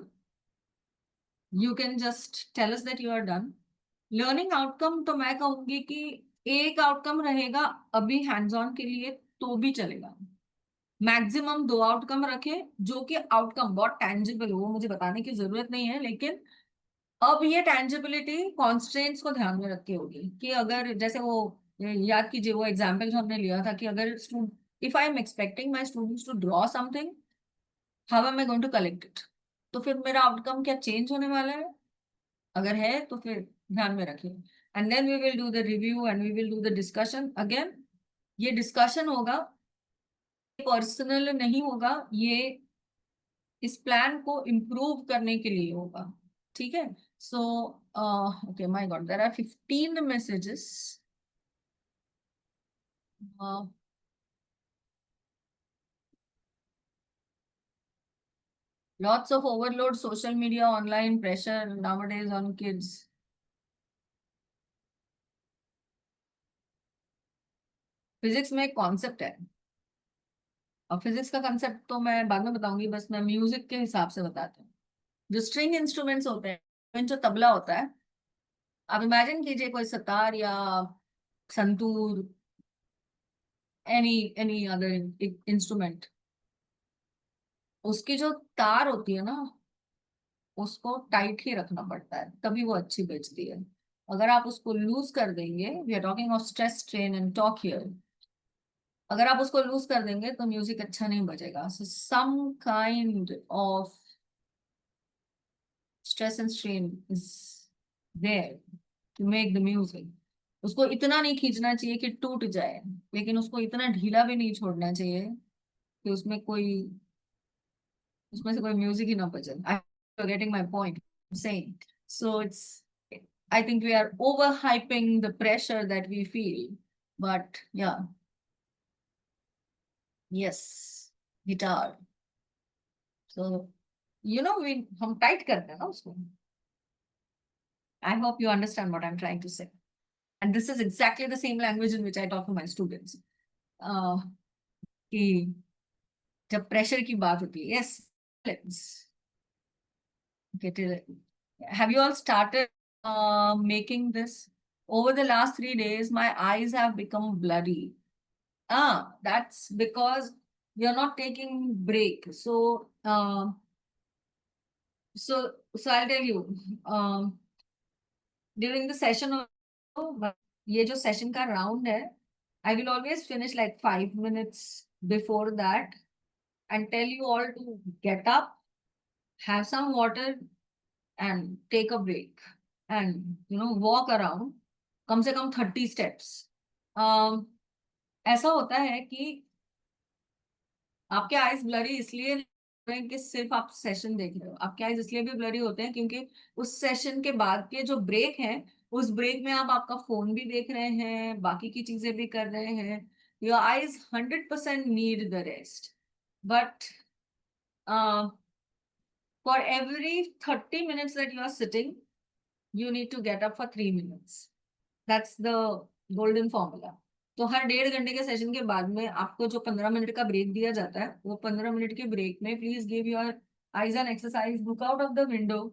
you can just tell us that you are done. Learning outcome तो मैं कहूंगी कि एक outcome रहेगा अभी hands on के लिए तो भी चलेगा. मैक्सिमम 2 आउटकम रखे, जो कि आउटकम बहुत टैंजिबल हो, मुझे बताने की जरूरत नहीं है, लेकिन अब ये टैंजिबिलिटी कॉन्स्ट्रेंट्स को ध्यान में रख के होगी. कि अगर जैसे वो याद कीजिए वो एग्जाम्पल जो हमने लिया था कि अगर if I am expecting my students to draw something, how am I going to collect it? तो फिर मेरा आउटकम क्या चेंज होने वाला है? अगर है तो फिर ध्यान में रखिए. And then we will do the review and we will do the discussion again. ये डिस्कशन होगा, पर्सनल नहीं होगा, ये इस प्लान को इम्प्रूव करने के लिए होगा. ठीक है. So okay, my god, there are 15 messages. Lots of overload, social media, online pressure nowadays on kids. Physics में एक कॉन्सेप्ट है, और फिजिक्स का कंसेप्ट तो मैं बाद में बताऊंगी, बस मैं म्यूजिक के हिसाब से बताती हूँ. जो स्ट्रिंग इंस्ट्रूमेंट्स होते हैं, जो तबला होता है, आप इमेजिन कीजिए कोई सतार या संतूर, एनी अदर इंस्ट्रूमेंट, उसकी जो तार होती है ना, उसको टाइट ही रखना पड़ता है, तभी वो अच्छी बजती है. अगर आप उसको लूज कर देंगे, we are talking of stress, strain and torque here, अगर आप उसको लूज कर देंगे तो म्यूजिक अच्छा नहीं बजेगा. So some kind of stress and strain is there to make the music. उसको इतना नहीं खींचना चाहिए कि टूट जाए, लेकिन उसको इतना ढीला भी नहीं छोड़ना चाहिए कि उसमें से कोई म्यूजिक ही ना बजे. I getting my point saying. So it's, I think we are overhyping the pressure that we feel. But yeah, yes, guitar. So, हम टाइट करते हैं ना उसको. I hope you understand what I'm trying to say. And this is exactly the same language in which I talk to my students. Uh, कि जब pressure की बात होती है, yes, let's get it. Have you all started making this? Over the last 3 days, my eyes have become bloody. That's because we are not taking break. So I'll tell you, during the session, ये जो session का round है, I will always finish like 5 minutes before that and tell you all to get up, have some water, and take a break, and walk around कम से कम 30 steps. ऐसा होता है कि आपके आईज ब्लरी इसलिए हैं कि सिर्फ आप सेशन देख रहे हो. आपके आईज इसलिए भी ब्लरी होते हैं क्योंकि उस सेशन के बाद के जो ब्रेक है, उस ब्रेक में आप आपका फोन भी देख रहे हैं, बाकी की चीजें भी कर रहे हैं. Your eyes 100% need the rest. But for every 30 minutes that you are sitting, you need to get up for 3 minutes. That's the golden formula. तो हर 1.5 घंटे के सेशन के बाद में आपको जो 15 मिनट का ब्रेक दिया जाता है, वो 15 मिनट के ब्रेक में please give your eyes an exercise. Look out of the window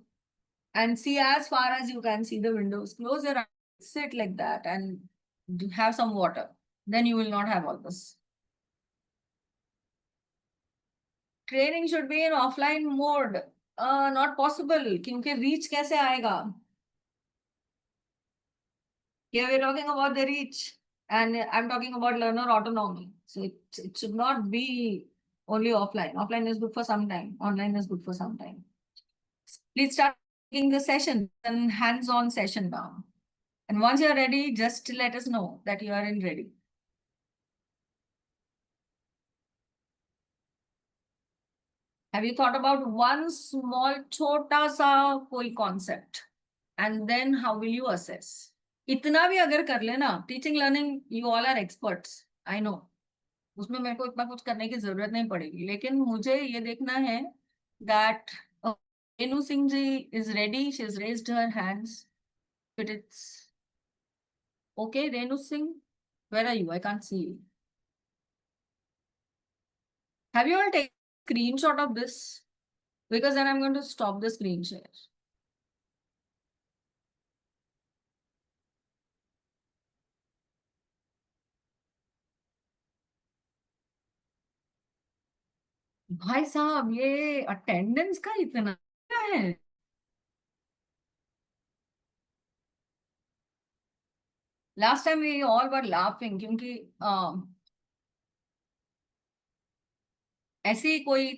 and see as far as you can see the windows. Close your eyes, sit like that, and have some water. Then you will not have all this. Training should be in offline mode. Not possible. क्योंकि reach कैसे आएगा? Here we're talking about the reach, and I'm talking about learner autonomy. So it should not be only offline. Offline is good for some time. Online is good for some time. Please start taking the session and hands-on session now. And once you're ready, just let us know that you are in ready. Have you thought about one small छोटा सा कोई concept? And then how will you assess? इतना भी अगर कर लेना, teaching learning you all are experts, I know, उसमें मेरे को इतना कुछ करने की जरूरत नहीं पड़ेगी. लेकिन मुझे ये देखना है that Renu Singh ji is ready. She is raised her hands. But it's okay. Renu Singh, where are you? I can't see you. Have you all take screenshot of this? Because then I'm going to stop the screen share. भाई साहब, ये attendance का इतना क्या है? Last time we all were laughing क्योंकि ऐसे ही कोई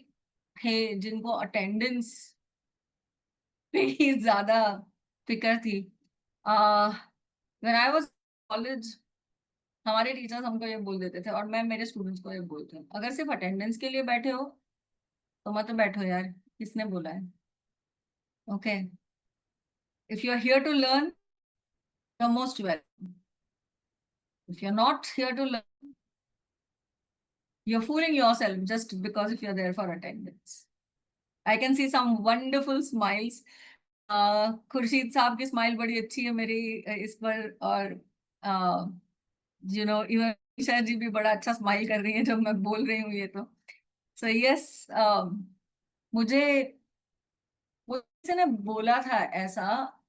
थे जिनको अटेंडेंस पे ही ज्यादा फिक्र थी. व्हेन आई वाज कॉलेज, हमारे टीचर्स हमको ये बोल देते थे, और मैं मेरे स्टूडेंट्स को ये बोलती हूँ, अगर सिर्फ अटेंडेंस के लिए बैठे हो तो मत बैठो यार. किसने बोला है? Okay, if you are here to learn, you are most welcome. If you are not here to learn, you're fooling yourself just because if you're there for attendance. I can see some wonderful smiles. Khurshid साहब की smile बड़ी अच्छी है मेरी इस पर, और even Isha जी भी बड़ा अच्छा स्माइल कर रही है जब मैं बोल रही हूँ ये तो. सो यस, मुझे किसी ने बोला था ऐसा.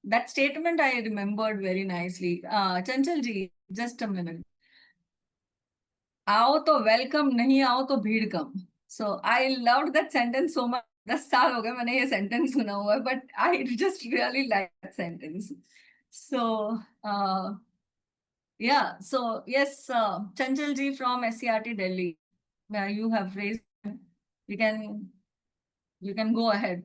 That statement I remembered very nicely. Chanchal ji, just a minute. आओ तो वेलकम, नहीं आओ तो भीड़ कम. So I loved that sentence so much. 10 साल हो गए मैंने ये सेंटेंस सुना हुआ है, but I just really like that sentence. So Yeah, so yes, Chanchal ji from SCRT Delhi, you have raised, you can go ahead.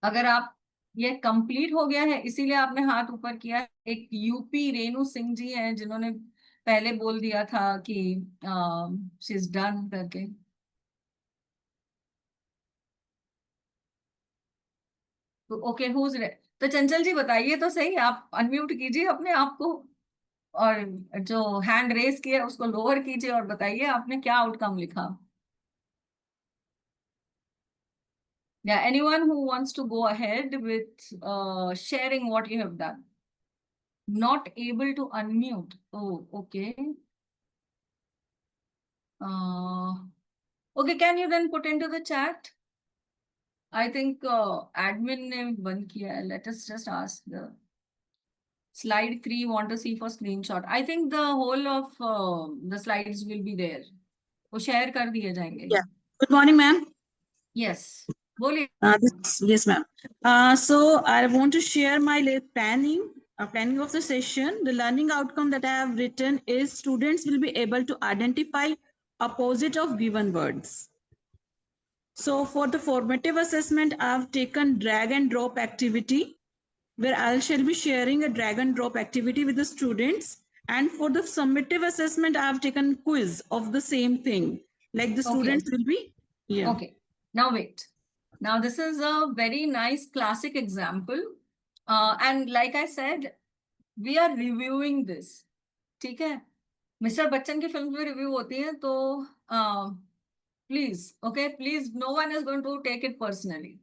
अगर आप, ये कंप्लीट हो गया है इसीलिए आपने हाथ ऊपर किया है। एक यूपी रेणु सिंह जी हैं जिन्होंने पहले बोल दिया था कि शी इज डन करके। तो ओके, हुज तो चंचल जी बताइए तो सही, आप अनम्यूट कीजिए अपने आप को, और जो हैंड रेस किया है उसको लोअर कीजिए और बताइए आपने क्या आउटकम लिखा। या anyone who wants to go ahead with sharing what you have done. Not able to unmute. Oh, okay. Okay, can you then put into the chat? I think admin ने बंद किया है. Let us just ask the slide 3 want to see for screenshot. I think the whole of the slides will be there. वो share कर दिए जाएंगे. Yeah. Good morning, ma'am. Yes. बोलिए. Yes, ma'am. So I want to share my planning of the session. The learning outcome that I have written is students will be able to identify opposite of given words. So for the formative assessment, I have taken drag and drop activity, where I shall be sharing a drag and drop activity with the students. And for the summative assessment, I have taken quiz of the same thing. Like the students will be, yeah. Okay, now wait. Now this is a very nice classic example. And like I said, we are reviewing this. ठीक है, mister Bachchan की film में review होती है तो please, okay please, no one is going to take it personally.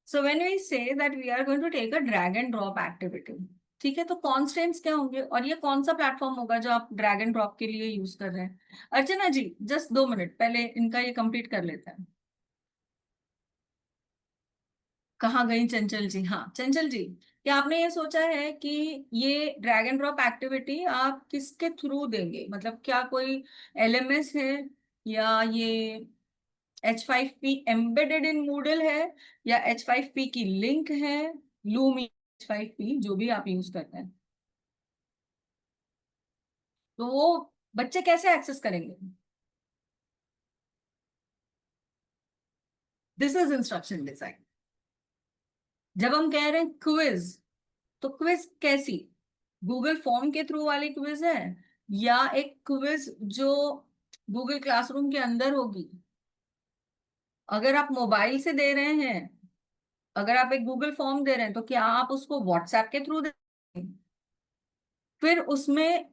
So when we say that we are going to take a drag and drop activity, ठीक है, तो कॉन्स्टेंट्स क्या होंगे और ये कौन सा प्लेटफॉर्म होगा जो आप ड्रैग एंड ड्रॉप के लिए यूज कर रहे हैं? अर्चना जी जस्ट 2 मिनट पहले इनका ये कंप्लीट कर लेते हैं. कहाँ गई चंचल जी? हाँ चंचल जी, क्या आपने ये सोचा है कि ये ड्रैग एंड ड्रॉप एक्टिविटी आप किसके थ्रू देंगे? मतलब क्या कोई एलएमएस है, या ये H5P एम्बेडेड इन मूडल है, या H5P की लिंक है, लूमी H5P जो भी आप यूज करते हैं, तो वो बच्चे कैसे एक्सेस करेंगे? This is instruction design. जब हम कह रहे हैं क्विज, तो क्विज कैसी? गूगल फॉर्म के थ्रू वाली क्विज है, या एक क्विज जो गूगल क्लासरूम के अंदर होगी? अगर आप मोबाइल से दे रहे हैं, अगर आप एक गूगल फॉर्म दे रहे हैं, तो क्या आप उसको व्हाट्सएप के थ्रू दे रहे हैं? फिर उसमें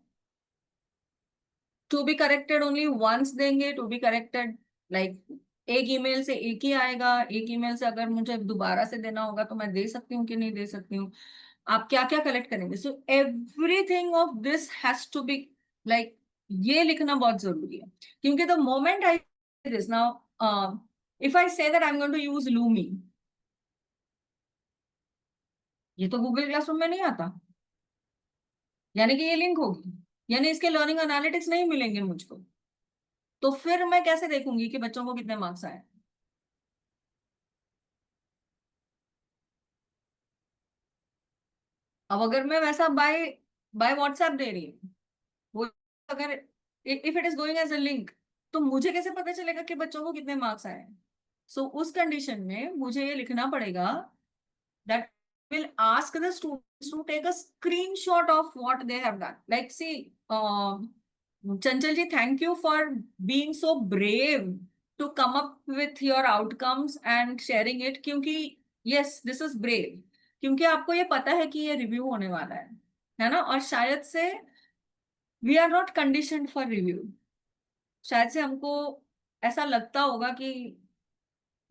to be corrected only once देंगे, टू बी करेक्टेड लाइक एक ईमेल से एक ही आएगा, एक ईमेल से अगर मुझे दोबारा से देना होगा तो मैं दे सकती हूँ कि नहीं दे सकती हूँ? आप क्या क्या कलेक्ट करेंगे? So everything of this has to be like, ये लिखना बहुत जरूरी है. क्योंकि the moment I this now, if I say that I am going to use Lumi, ये तो गूगल क्लासरूम में नहीं आता, यानी कि ये लिंक होगी, यानी इसके लर्निंग एनालिटिक्स नहीं मिलेंगे मुझको. तो फिर मैं कैसे देखूंगी कि बच्चों को कितने मार्क्स आए? अब अगर मैं वैसा बाय बाय व्हाट्सएप दे रही हूँ, वो अगर if it is going as a link, तो मुझे कैसे पता चलेगा कि बच्चों को कितने मार्क्स आए? सो उस कंडीशन में मुझे ये लिखना पड़ेगा that will ask the students to take a screenshot of what they have done. Like, see, Chanchal ji, thank you for being so brave to come up with your outcomes and sharing it. क्योंकि yes, this is brave. क्योंकि आपको ये पता है कि ये review होने वाला है ना? और शायद से we are not conditioned for review. शायद से हमको ऐसा लगता होगा कि,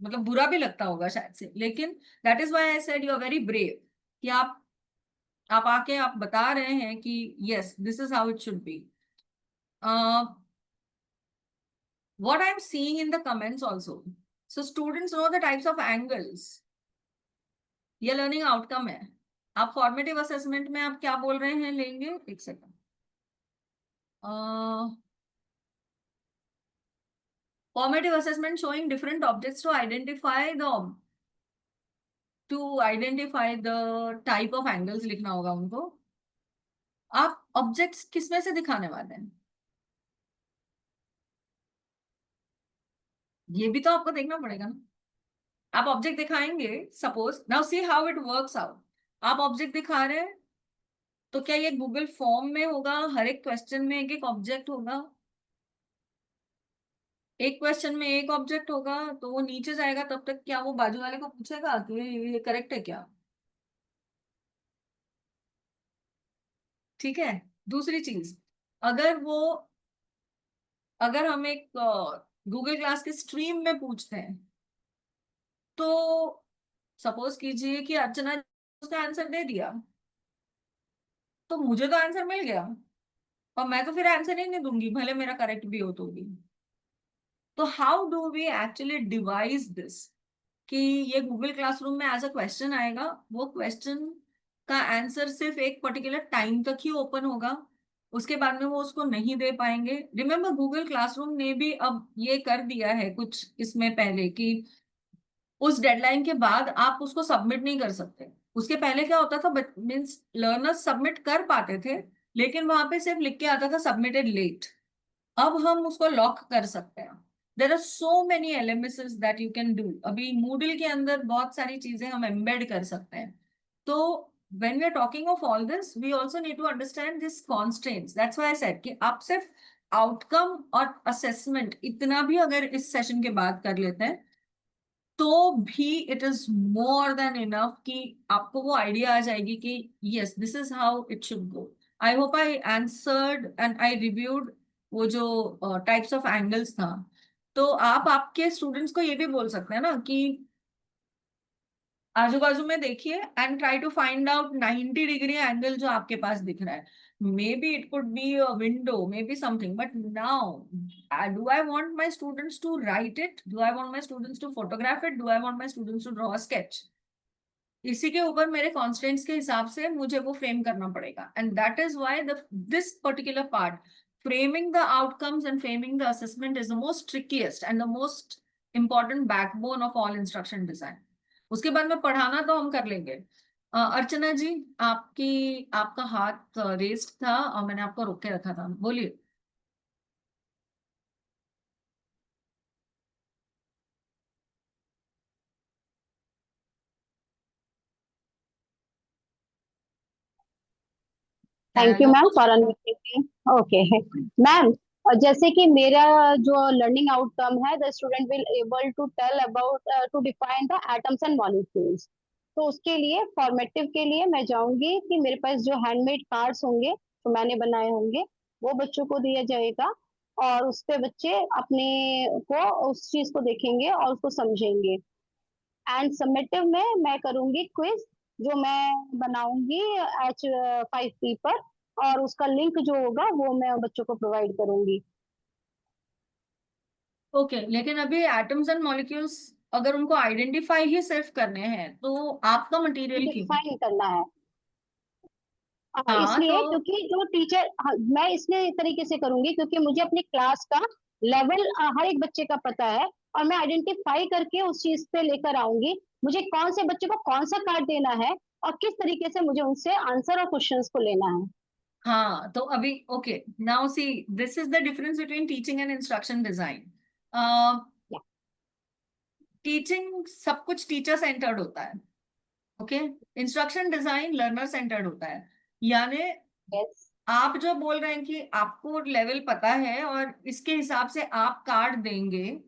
मतलब बुरा भी लगता होगा शायद से, लेकिन that is why I said you are very brave कि आप आके आप बता रहे हैं कि yes this is how it should be. What I am seeing in the comments also, so students know the types of angles. ये learning outcome है. आप फॉर्मेटिव असेसमेंट में आप क्या बोल रहे हैं? लेंगे एक second. Formative assessment showing different objects to identify the to identify the type of angles लिखना होगा उनको। आप ऑब्जेक्ट्स किसमें से दिखाने वाले हैं, ये भी तो आपको देखना पड़ेगा ना। आप ऑब्जेक्ट दिखाएंगे, suppose now see how it works out. आप ऑब्जेक्ट दिखा रहे हैं, तो क्या ये गूगल फॉर्म में होगा, हर एक क्वेश्चन में एक एक ऑब्जेक्ट होगा? एक क्वेश्चन में एक ऑब्जेक्ट होगा, तो वो नीचे जाएगा तब तक क्या वो बाजू वाले को पूछेगा कि ये करेक्ट है क्या? ठीक है। दूसरी चीज, अगर वो अगर हम एक गूगल क्लास के स्ट्रीम में पूछते हैं, तो सपोज कीजिए कि अर्चना ने उसका आंसर दे दिया, तो मुझे तो आंसर मिल गया, और मैं तो फिर आंसर ही नहीं दूंगी भले मेरा करेक्ट भी हो तो भी। तो how do we actually devise this कि ये गूगल क्लासरूम में एज अ क्वेश्चन आएगा, वो क्वेश्चन का आंसर सिर्फ एक पर्टिकुलर टाइम तक ही ओपन होगा, उसके बाद में वो उसको नहीं दे पाएंगे। रिमेम्बर गूगल क्लासरूम ने भी अब ये कर दिया है कुछ इसमें पहले कि उस डेडलाइन के बाद आप उसको सबमिट नहीं कर सकते। उसके पहले क्या होता था, मीन्स लर्नर्स सबमिट कर पाते थे, लेकिन वहां पे सिर्फ लिख के आता था सबमिटेड लेट। अब हम उसको लॉक कर सकते हैं। There are so many LMSs that you can do. अभी मूडल के अंदर बहुत सारी चीजें हम एम्बेड कर सकते हैं। तो when we are talking of all this, we also need to understand this constraints. That's why I said कि आप सिर्फ आउटकम और असेसमेंट इतना भी अगर इस सेशन के बाद कर लेते हैं, तो भी it is more than enough कि आपको वो आइडिया आ जाएगी कि yes this is how it should go. I hope I answered and I reviewed वो जो टाइप्स ऑफ एंगल्स था। तो आप आपके स्टूडेंट्स को ये भी बोल सकते हैं ना कि आजू बाजू में देखिए and try to find out 90 degree angle जो आपके पास दिख रहा है। Maybe it could be a window, maybe something, but now do I want my students to write it? Do I want my students to photograph it? Do I want my students to draw a sketch? इसी के ऊपर मेरे constants के हिसाब से मुझे वो frame करना पड़ेगा। And that is why this particular part, framing the outcomes and framing the assessment, is the most trickiest and the most important backbone of all instruction design. उसके बाद में पढ़ाना तो हम कर लेंगे। अर्चना जी, आपका हाथ रेस्ट था और मैंने आपको रोक के रखा था, बोलिए। Thank you ma'am for unmuting me. Okay ma'am, जैसे कि मेरा जो लर्निंग आउटकम है, the student will able to tell about to define the atoms and molecules. तो उसके लिए फॉर्मेटिव के लिए मैं चाहूंगी कि मेरे पास जो हैंडमेड कार्ड्स होंगे जो मैंने बनाए होंगे वो बच्चों को दिया जाएगा, और उस पे बच्चे अपने को उस चीज को देखेंगे और उसको समझेंगे। एंड समेटिव में मैं करूंगी क्विज जो मैं बनाऊंगी H5P पर, और उसका लिंक जो होगा वो मैं बच्चों को प्रोवाइड करूंगी। ओके लेकिन अभी एटम्स एंड मॉलिक्यूल्स अगर उनको आइडेंटिफाई ही सिर्फ करने हैं, तो आपका मटेरियल क्यों? डिफाइन करना है। हाँ इसलिए तो क्योंकि जो टीचर, मैं इसलिए तरीके से करूंगी क्योंकि मुझे अपनी क्लास का लेवल हर एक बच्चे का पता है, और मैं आइडेंटिफाई करके उस चीज पे लेकर आऊंगी मुझे कौन से बच्चे को कौन सा कार्ड देना है और किस तरीके से मुझे उनसे आंसर और क्वेश्चंस को लेना है। हाँ तो अभी okay, now see this is the difference between teaching and instruction design. Teaching सब कुछ टीचर सेंटर्ड होता है, okay. Instruction design learner centred होता है। यानी यस, आप जो बोल रहे हैं कि आपको लेवल पता है और इसके हिसाब से आप कार्ड देंगे,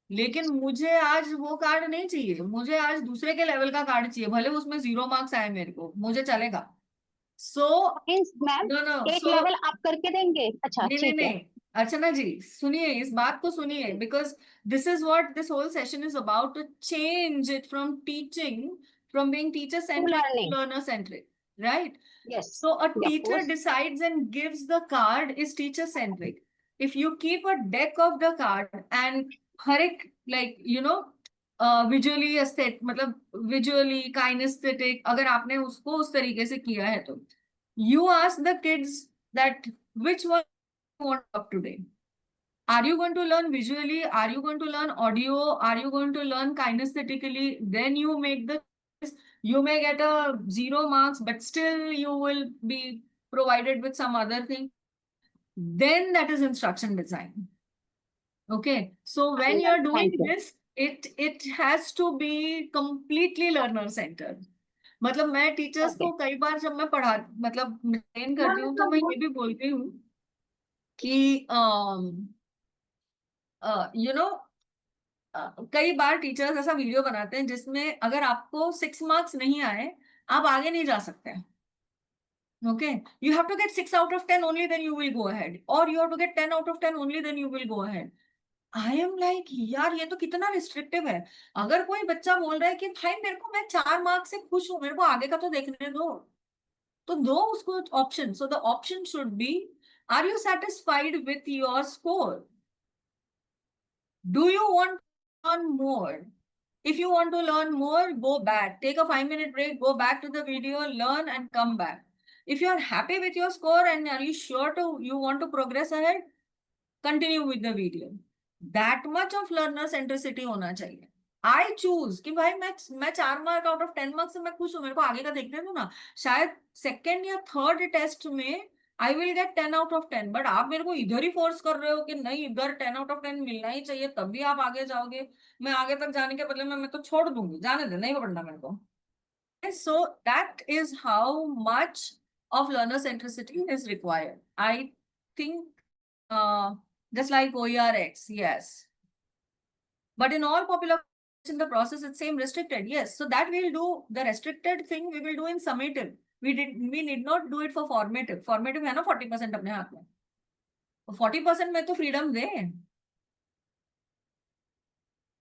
लेकिन मुझे आज वो कार्ड नहीं चाहिए, मुझे आज दूसरे के लेवल का कार्ड चाहिए, भले उसमें 0 मार्क्स आए मेरे को, मुझे चलेगा। So means ma'am no no एक सो लेवल आप करके देंगे। अच्छा नहीं नहीं ठीक है। नहीं, अर्चना जी सुनिए, इस बात को सुनिए, because this is what this whole session is about, to change it from teaching, from being teacher to centric to learning. Learner centric, right? Yes, So a of teacher course. decides and gives the card is teacher centric. If you keep a deck of the card and हर एक visually aesthetic, मतलब visually kinesthetic, अगर आपने उसको उस तरीके से किया है, तो you ask the kids that which one you want up today. Are you going to learn visually? Are you going to learn audio? Are you going to learn kinesthetically? Then you make the choice You may get a 0 marks, but still you will be provided with some other thing. Then that is instruction design. Okay, so when you're doing Thank you. this, it has to be completely learner centered. मतलब मैं teachers Okay. को कई बार जब मैं पढ़ा मतलब train करती हूँ तो मैं ये भी बोलती हूँ कि यू नो कई बार टीचर्स ऐसा वीडियो बनाते हैं जिसमें अगर आपको 6 मार्क्स नहीं आए, आप आगे नहीं जा सकते। Okay, you have to get 6 out of 10 only, then you will go ahead, or you have to get 10 out of 10 only, then you will go ahead. I am like, यार ये तो कितना रिस्ट्रिक्टिव है। अगर कोई बच्चा बोल रहा है कि भाई मेरे को मैं 4 मार्क्स से खुश हूँ, मेरे को आगे का तो देखने दो, तो दो उसको option. So the option should be, are you satisfied with your score? Do you want to learn more? If you want to learn more, go back, take a 5-minute break, go back to the video, learn and come back. If you are happy with your score and are you sure you want to progress ahead, continue with the video. That much of learner centricity होना चाहिए। I choose कि भाई मैं 4 mark out of 10 marks से मैं खुश हूँ, मेरे को आगे का देखने दो ना। शायद सेकेंड या थर्ड टेस्ट में I will get 10 out of 10, but आप मेरे को इधर ही फोर्स कर रहे हो कि नहीं, इधर 10 आउट ऑफ 10 मिलना ही चाहिए, तभी आप आगे जाओगे। मैं आगे तक जाने के बदले में मैं तो छोड़ दूंगी, जाने दे, नहीं पढ़ना मेरे को। So that is how much of learner centricity is required. I think just like OERX, yes. But in all popular in the process, it's same restricted, yes. So that we'll do the restricted thing, we will do in summative. We need not do it for formative. Formative है ना 40% अपने हाथ में, 40% में तो freedom दे।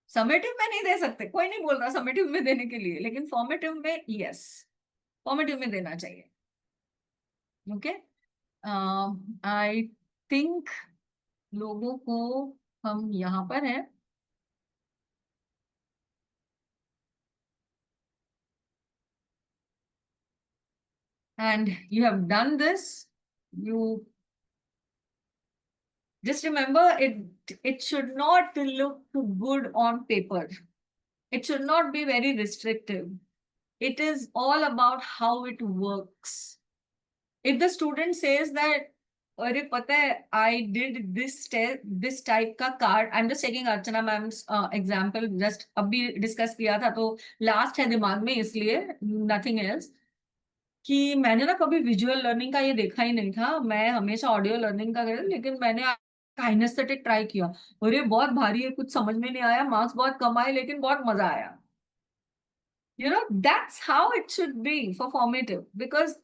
Summative में नहीं दे सकते, कोई नहीं बोल रहा समेटिव में देने के लिए, लेकिन फॉर्मेटिव में यस, फॉर्मेटिव में देना चाहिए। ओके, आई थिंक लोगों को हम यहाँ पर हैं। And you have done this. You just remember, it should not look too good on paper. It should not be very restrictive. It is all about how it works. If the student says that, अरे पता है, I did this type का card, I'm just taking Archana ma'am's example, just अभी discuss किया था तो last है दिमाग में, इसलिए नथिंग एल्स, कि मैंने ना कभी विजुअल लर्निंग का ये देखा ही नहीं था, मैं हमेशा ऑडियो लर्निंग का कर, लेकिन मैंने काइनेस्थेटिक ट्राई किया, और ये बहुत भारी है, कुछ समझ में नहीं आया, मार्क्स बहुत कम आए, लेकिन बहुत मजा आया। You know, that's how it should be for formative, because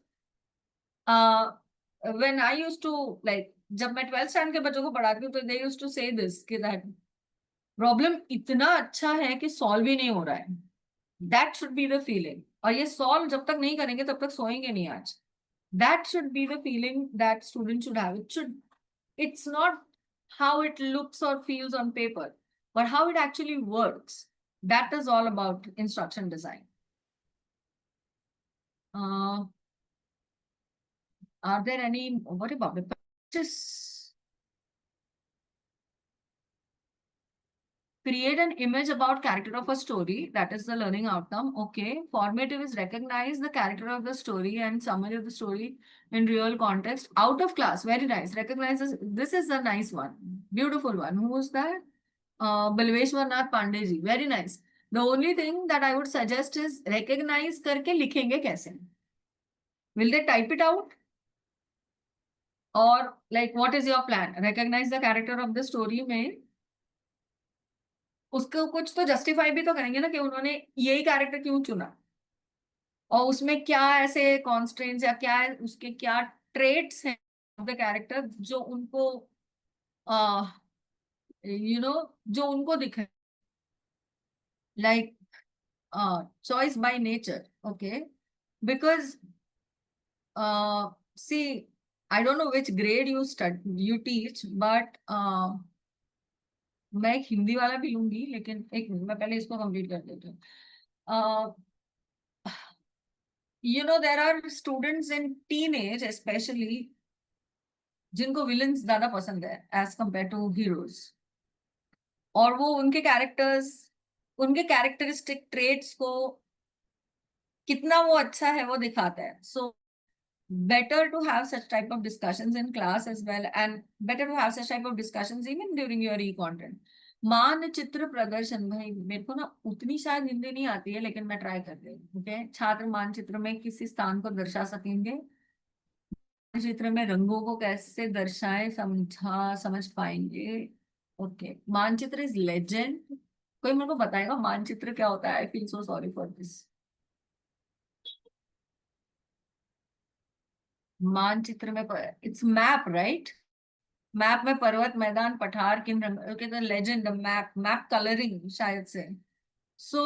when I used to like, जब मैं 12th स्टैंडर्ड के बच्चों को पढ़ाती हूँ तो they used to say this कि that प्रॉब्लम इतना अच्छा है कि सॉल्व ही नहीं हो रहा है। That should be the feeling, और ये सॉल्व जब तक नहीं करेंगे तब तक सोएंगे नहीं आज। That should be the feeling that students should have. It's not how it looks or feels on paper, but how it actually works. That is all about instruction design. Are there any, what about the practice? Create an image about character of a story. That is the learning outcome. Okay. Formative is recognize the character of the story and summary of the story in real context. Out of class. Very nice. Recognizes. This is a nice one. Beautiful one. Who was that? Balveshwarnath Pandey ji. Very nice. The only thing that I would suggest is recognize करके लिखेंगे कैसे? Will they type it out? Or like, what is your plan? Recognize the character of the story में उसको कुछ तो justify भी तो करेंगे ना कि उन्होंने यही कैरेक्टर क्यों चुना, और उसमें क्या ऐसे कॉन्स्ट्रेंट्स या क्या उसके क्या ट्रेट्स हैं ऑफ द कैरेक्टर जो उनको जो उनको दिखे, like choice by nature. Okay, because see, I don't know which grade you teach, but मैं एक हिंदी वाला भी लूंगी, लेकिन एक मिनट मैं पहले इसको कंप्लीट कर देती हूँ। there are students in teenage especially जिनको विलन्स ज्यादा पसंद है एज कंपेयर टू हीरोज, और वो उनके कैरेक्टरिस्टिक ट्रेट्स को कितना वो अच्छा है वो दिखाता है. सो better to have such type of discussions in class as well, and better to have such type of discussions even during your e-content. मानचित्र प्रदर्शन, भाई मेरे को ना उतनी शायद हिंदी नहीं आती है, लेकिन मैं ट्राई कर रही हूँ. ओके, छात्र मानचित्र में किसी स्थान को दर्शा सकेंगे. मानचित्र में रंगों को कैसे दर्शाएं समझ पाएंगे. ओके, मानचित्र इज लेजेंड. कोई मेरे को बताएगा मानचित्र क्या होता है? I feel so sorry for this. मानचित्र में इट्स मैप, राइट? मैप में पर्वत, मैदान, पठार, किन रंग. Okay, the legend, the map colouring शायद से. सो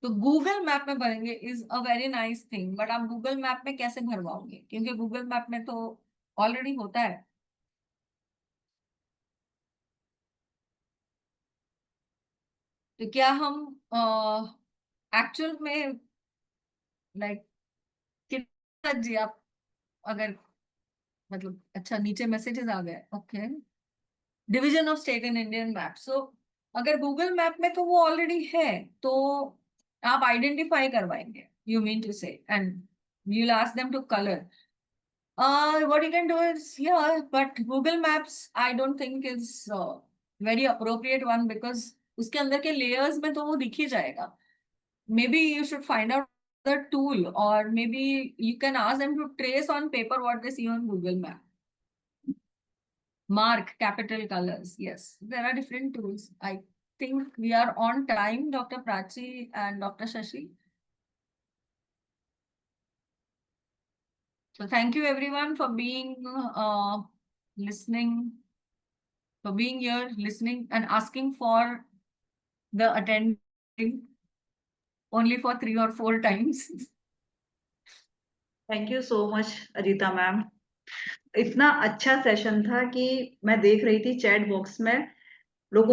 तो गूगल मैप में भरेंगे is a very nice thing, but आप गूगल मैप में कैसे भरवाओगे? क्योंकि गूगल मैप में तो ऑलरेडी होता है. तो क्या हम एक्चुअल में लाइक जी आप अगर मतलब, अच्छा नीचे मैसेजेस आ गए. Okay, division of state in Indian map. So अगर गूगल मैप में तो वो ऑलरेडी है, तो आप आइडेंटिफाई करवाएंगे, you mean to say, and you will ask them to colour. What you can do is, yeah, but Google Maps I don't think is very appropriate one, because उसके अंदर के layers में तो वो दिख ही जाएगा. Maybe you should find out the tool, or maybe you can ask them to trace on paper what they see on Google Map. Mark capital colors. Yes, there are different tools. I think we are on time, Dr. Prachi and Dr. Shashi. So thank you everyone for being listening, for being here, listening and asking for the attending only for 3 or 4 times. Thank you so much Ajita ma'am. इतना अच्छा session था कि मैं देख रही थी chat box में लोगों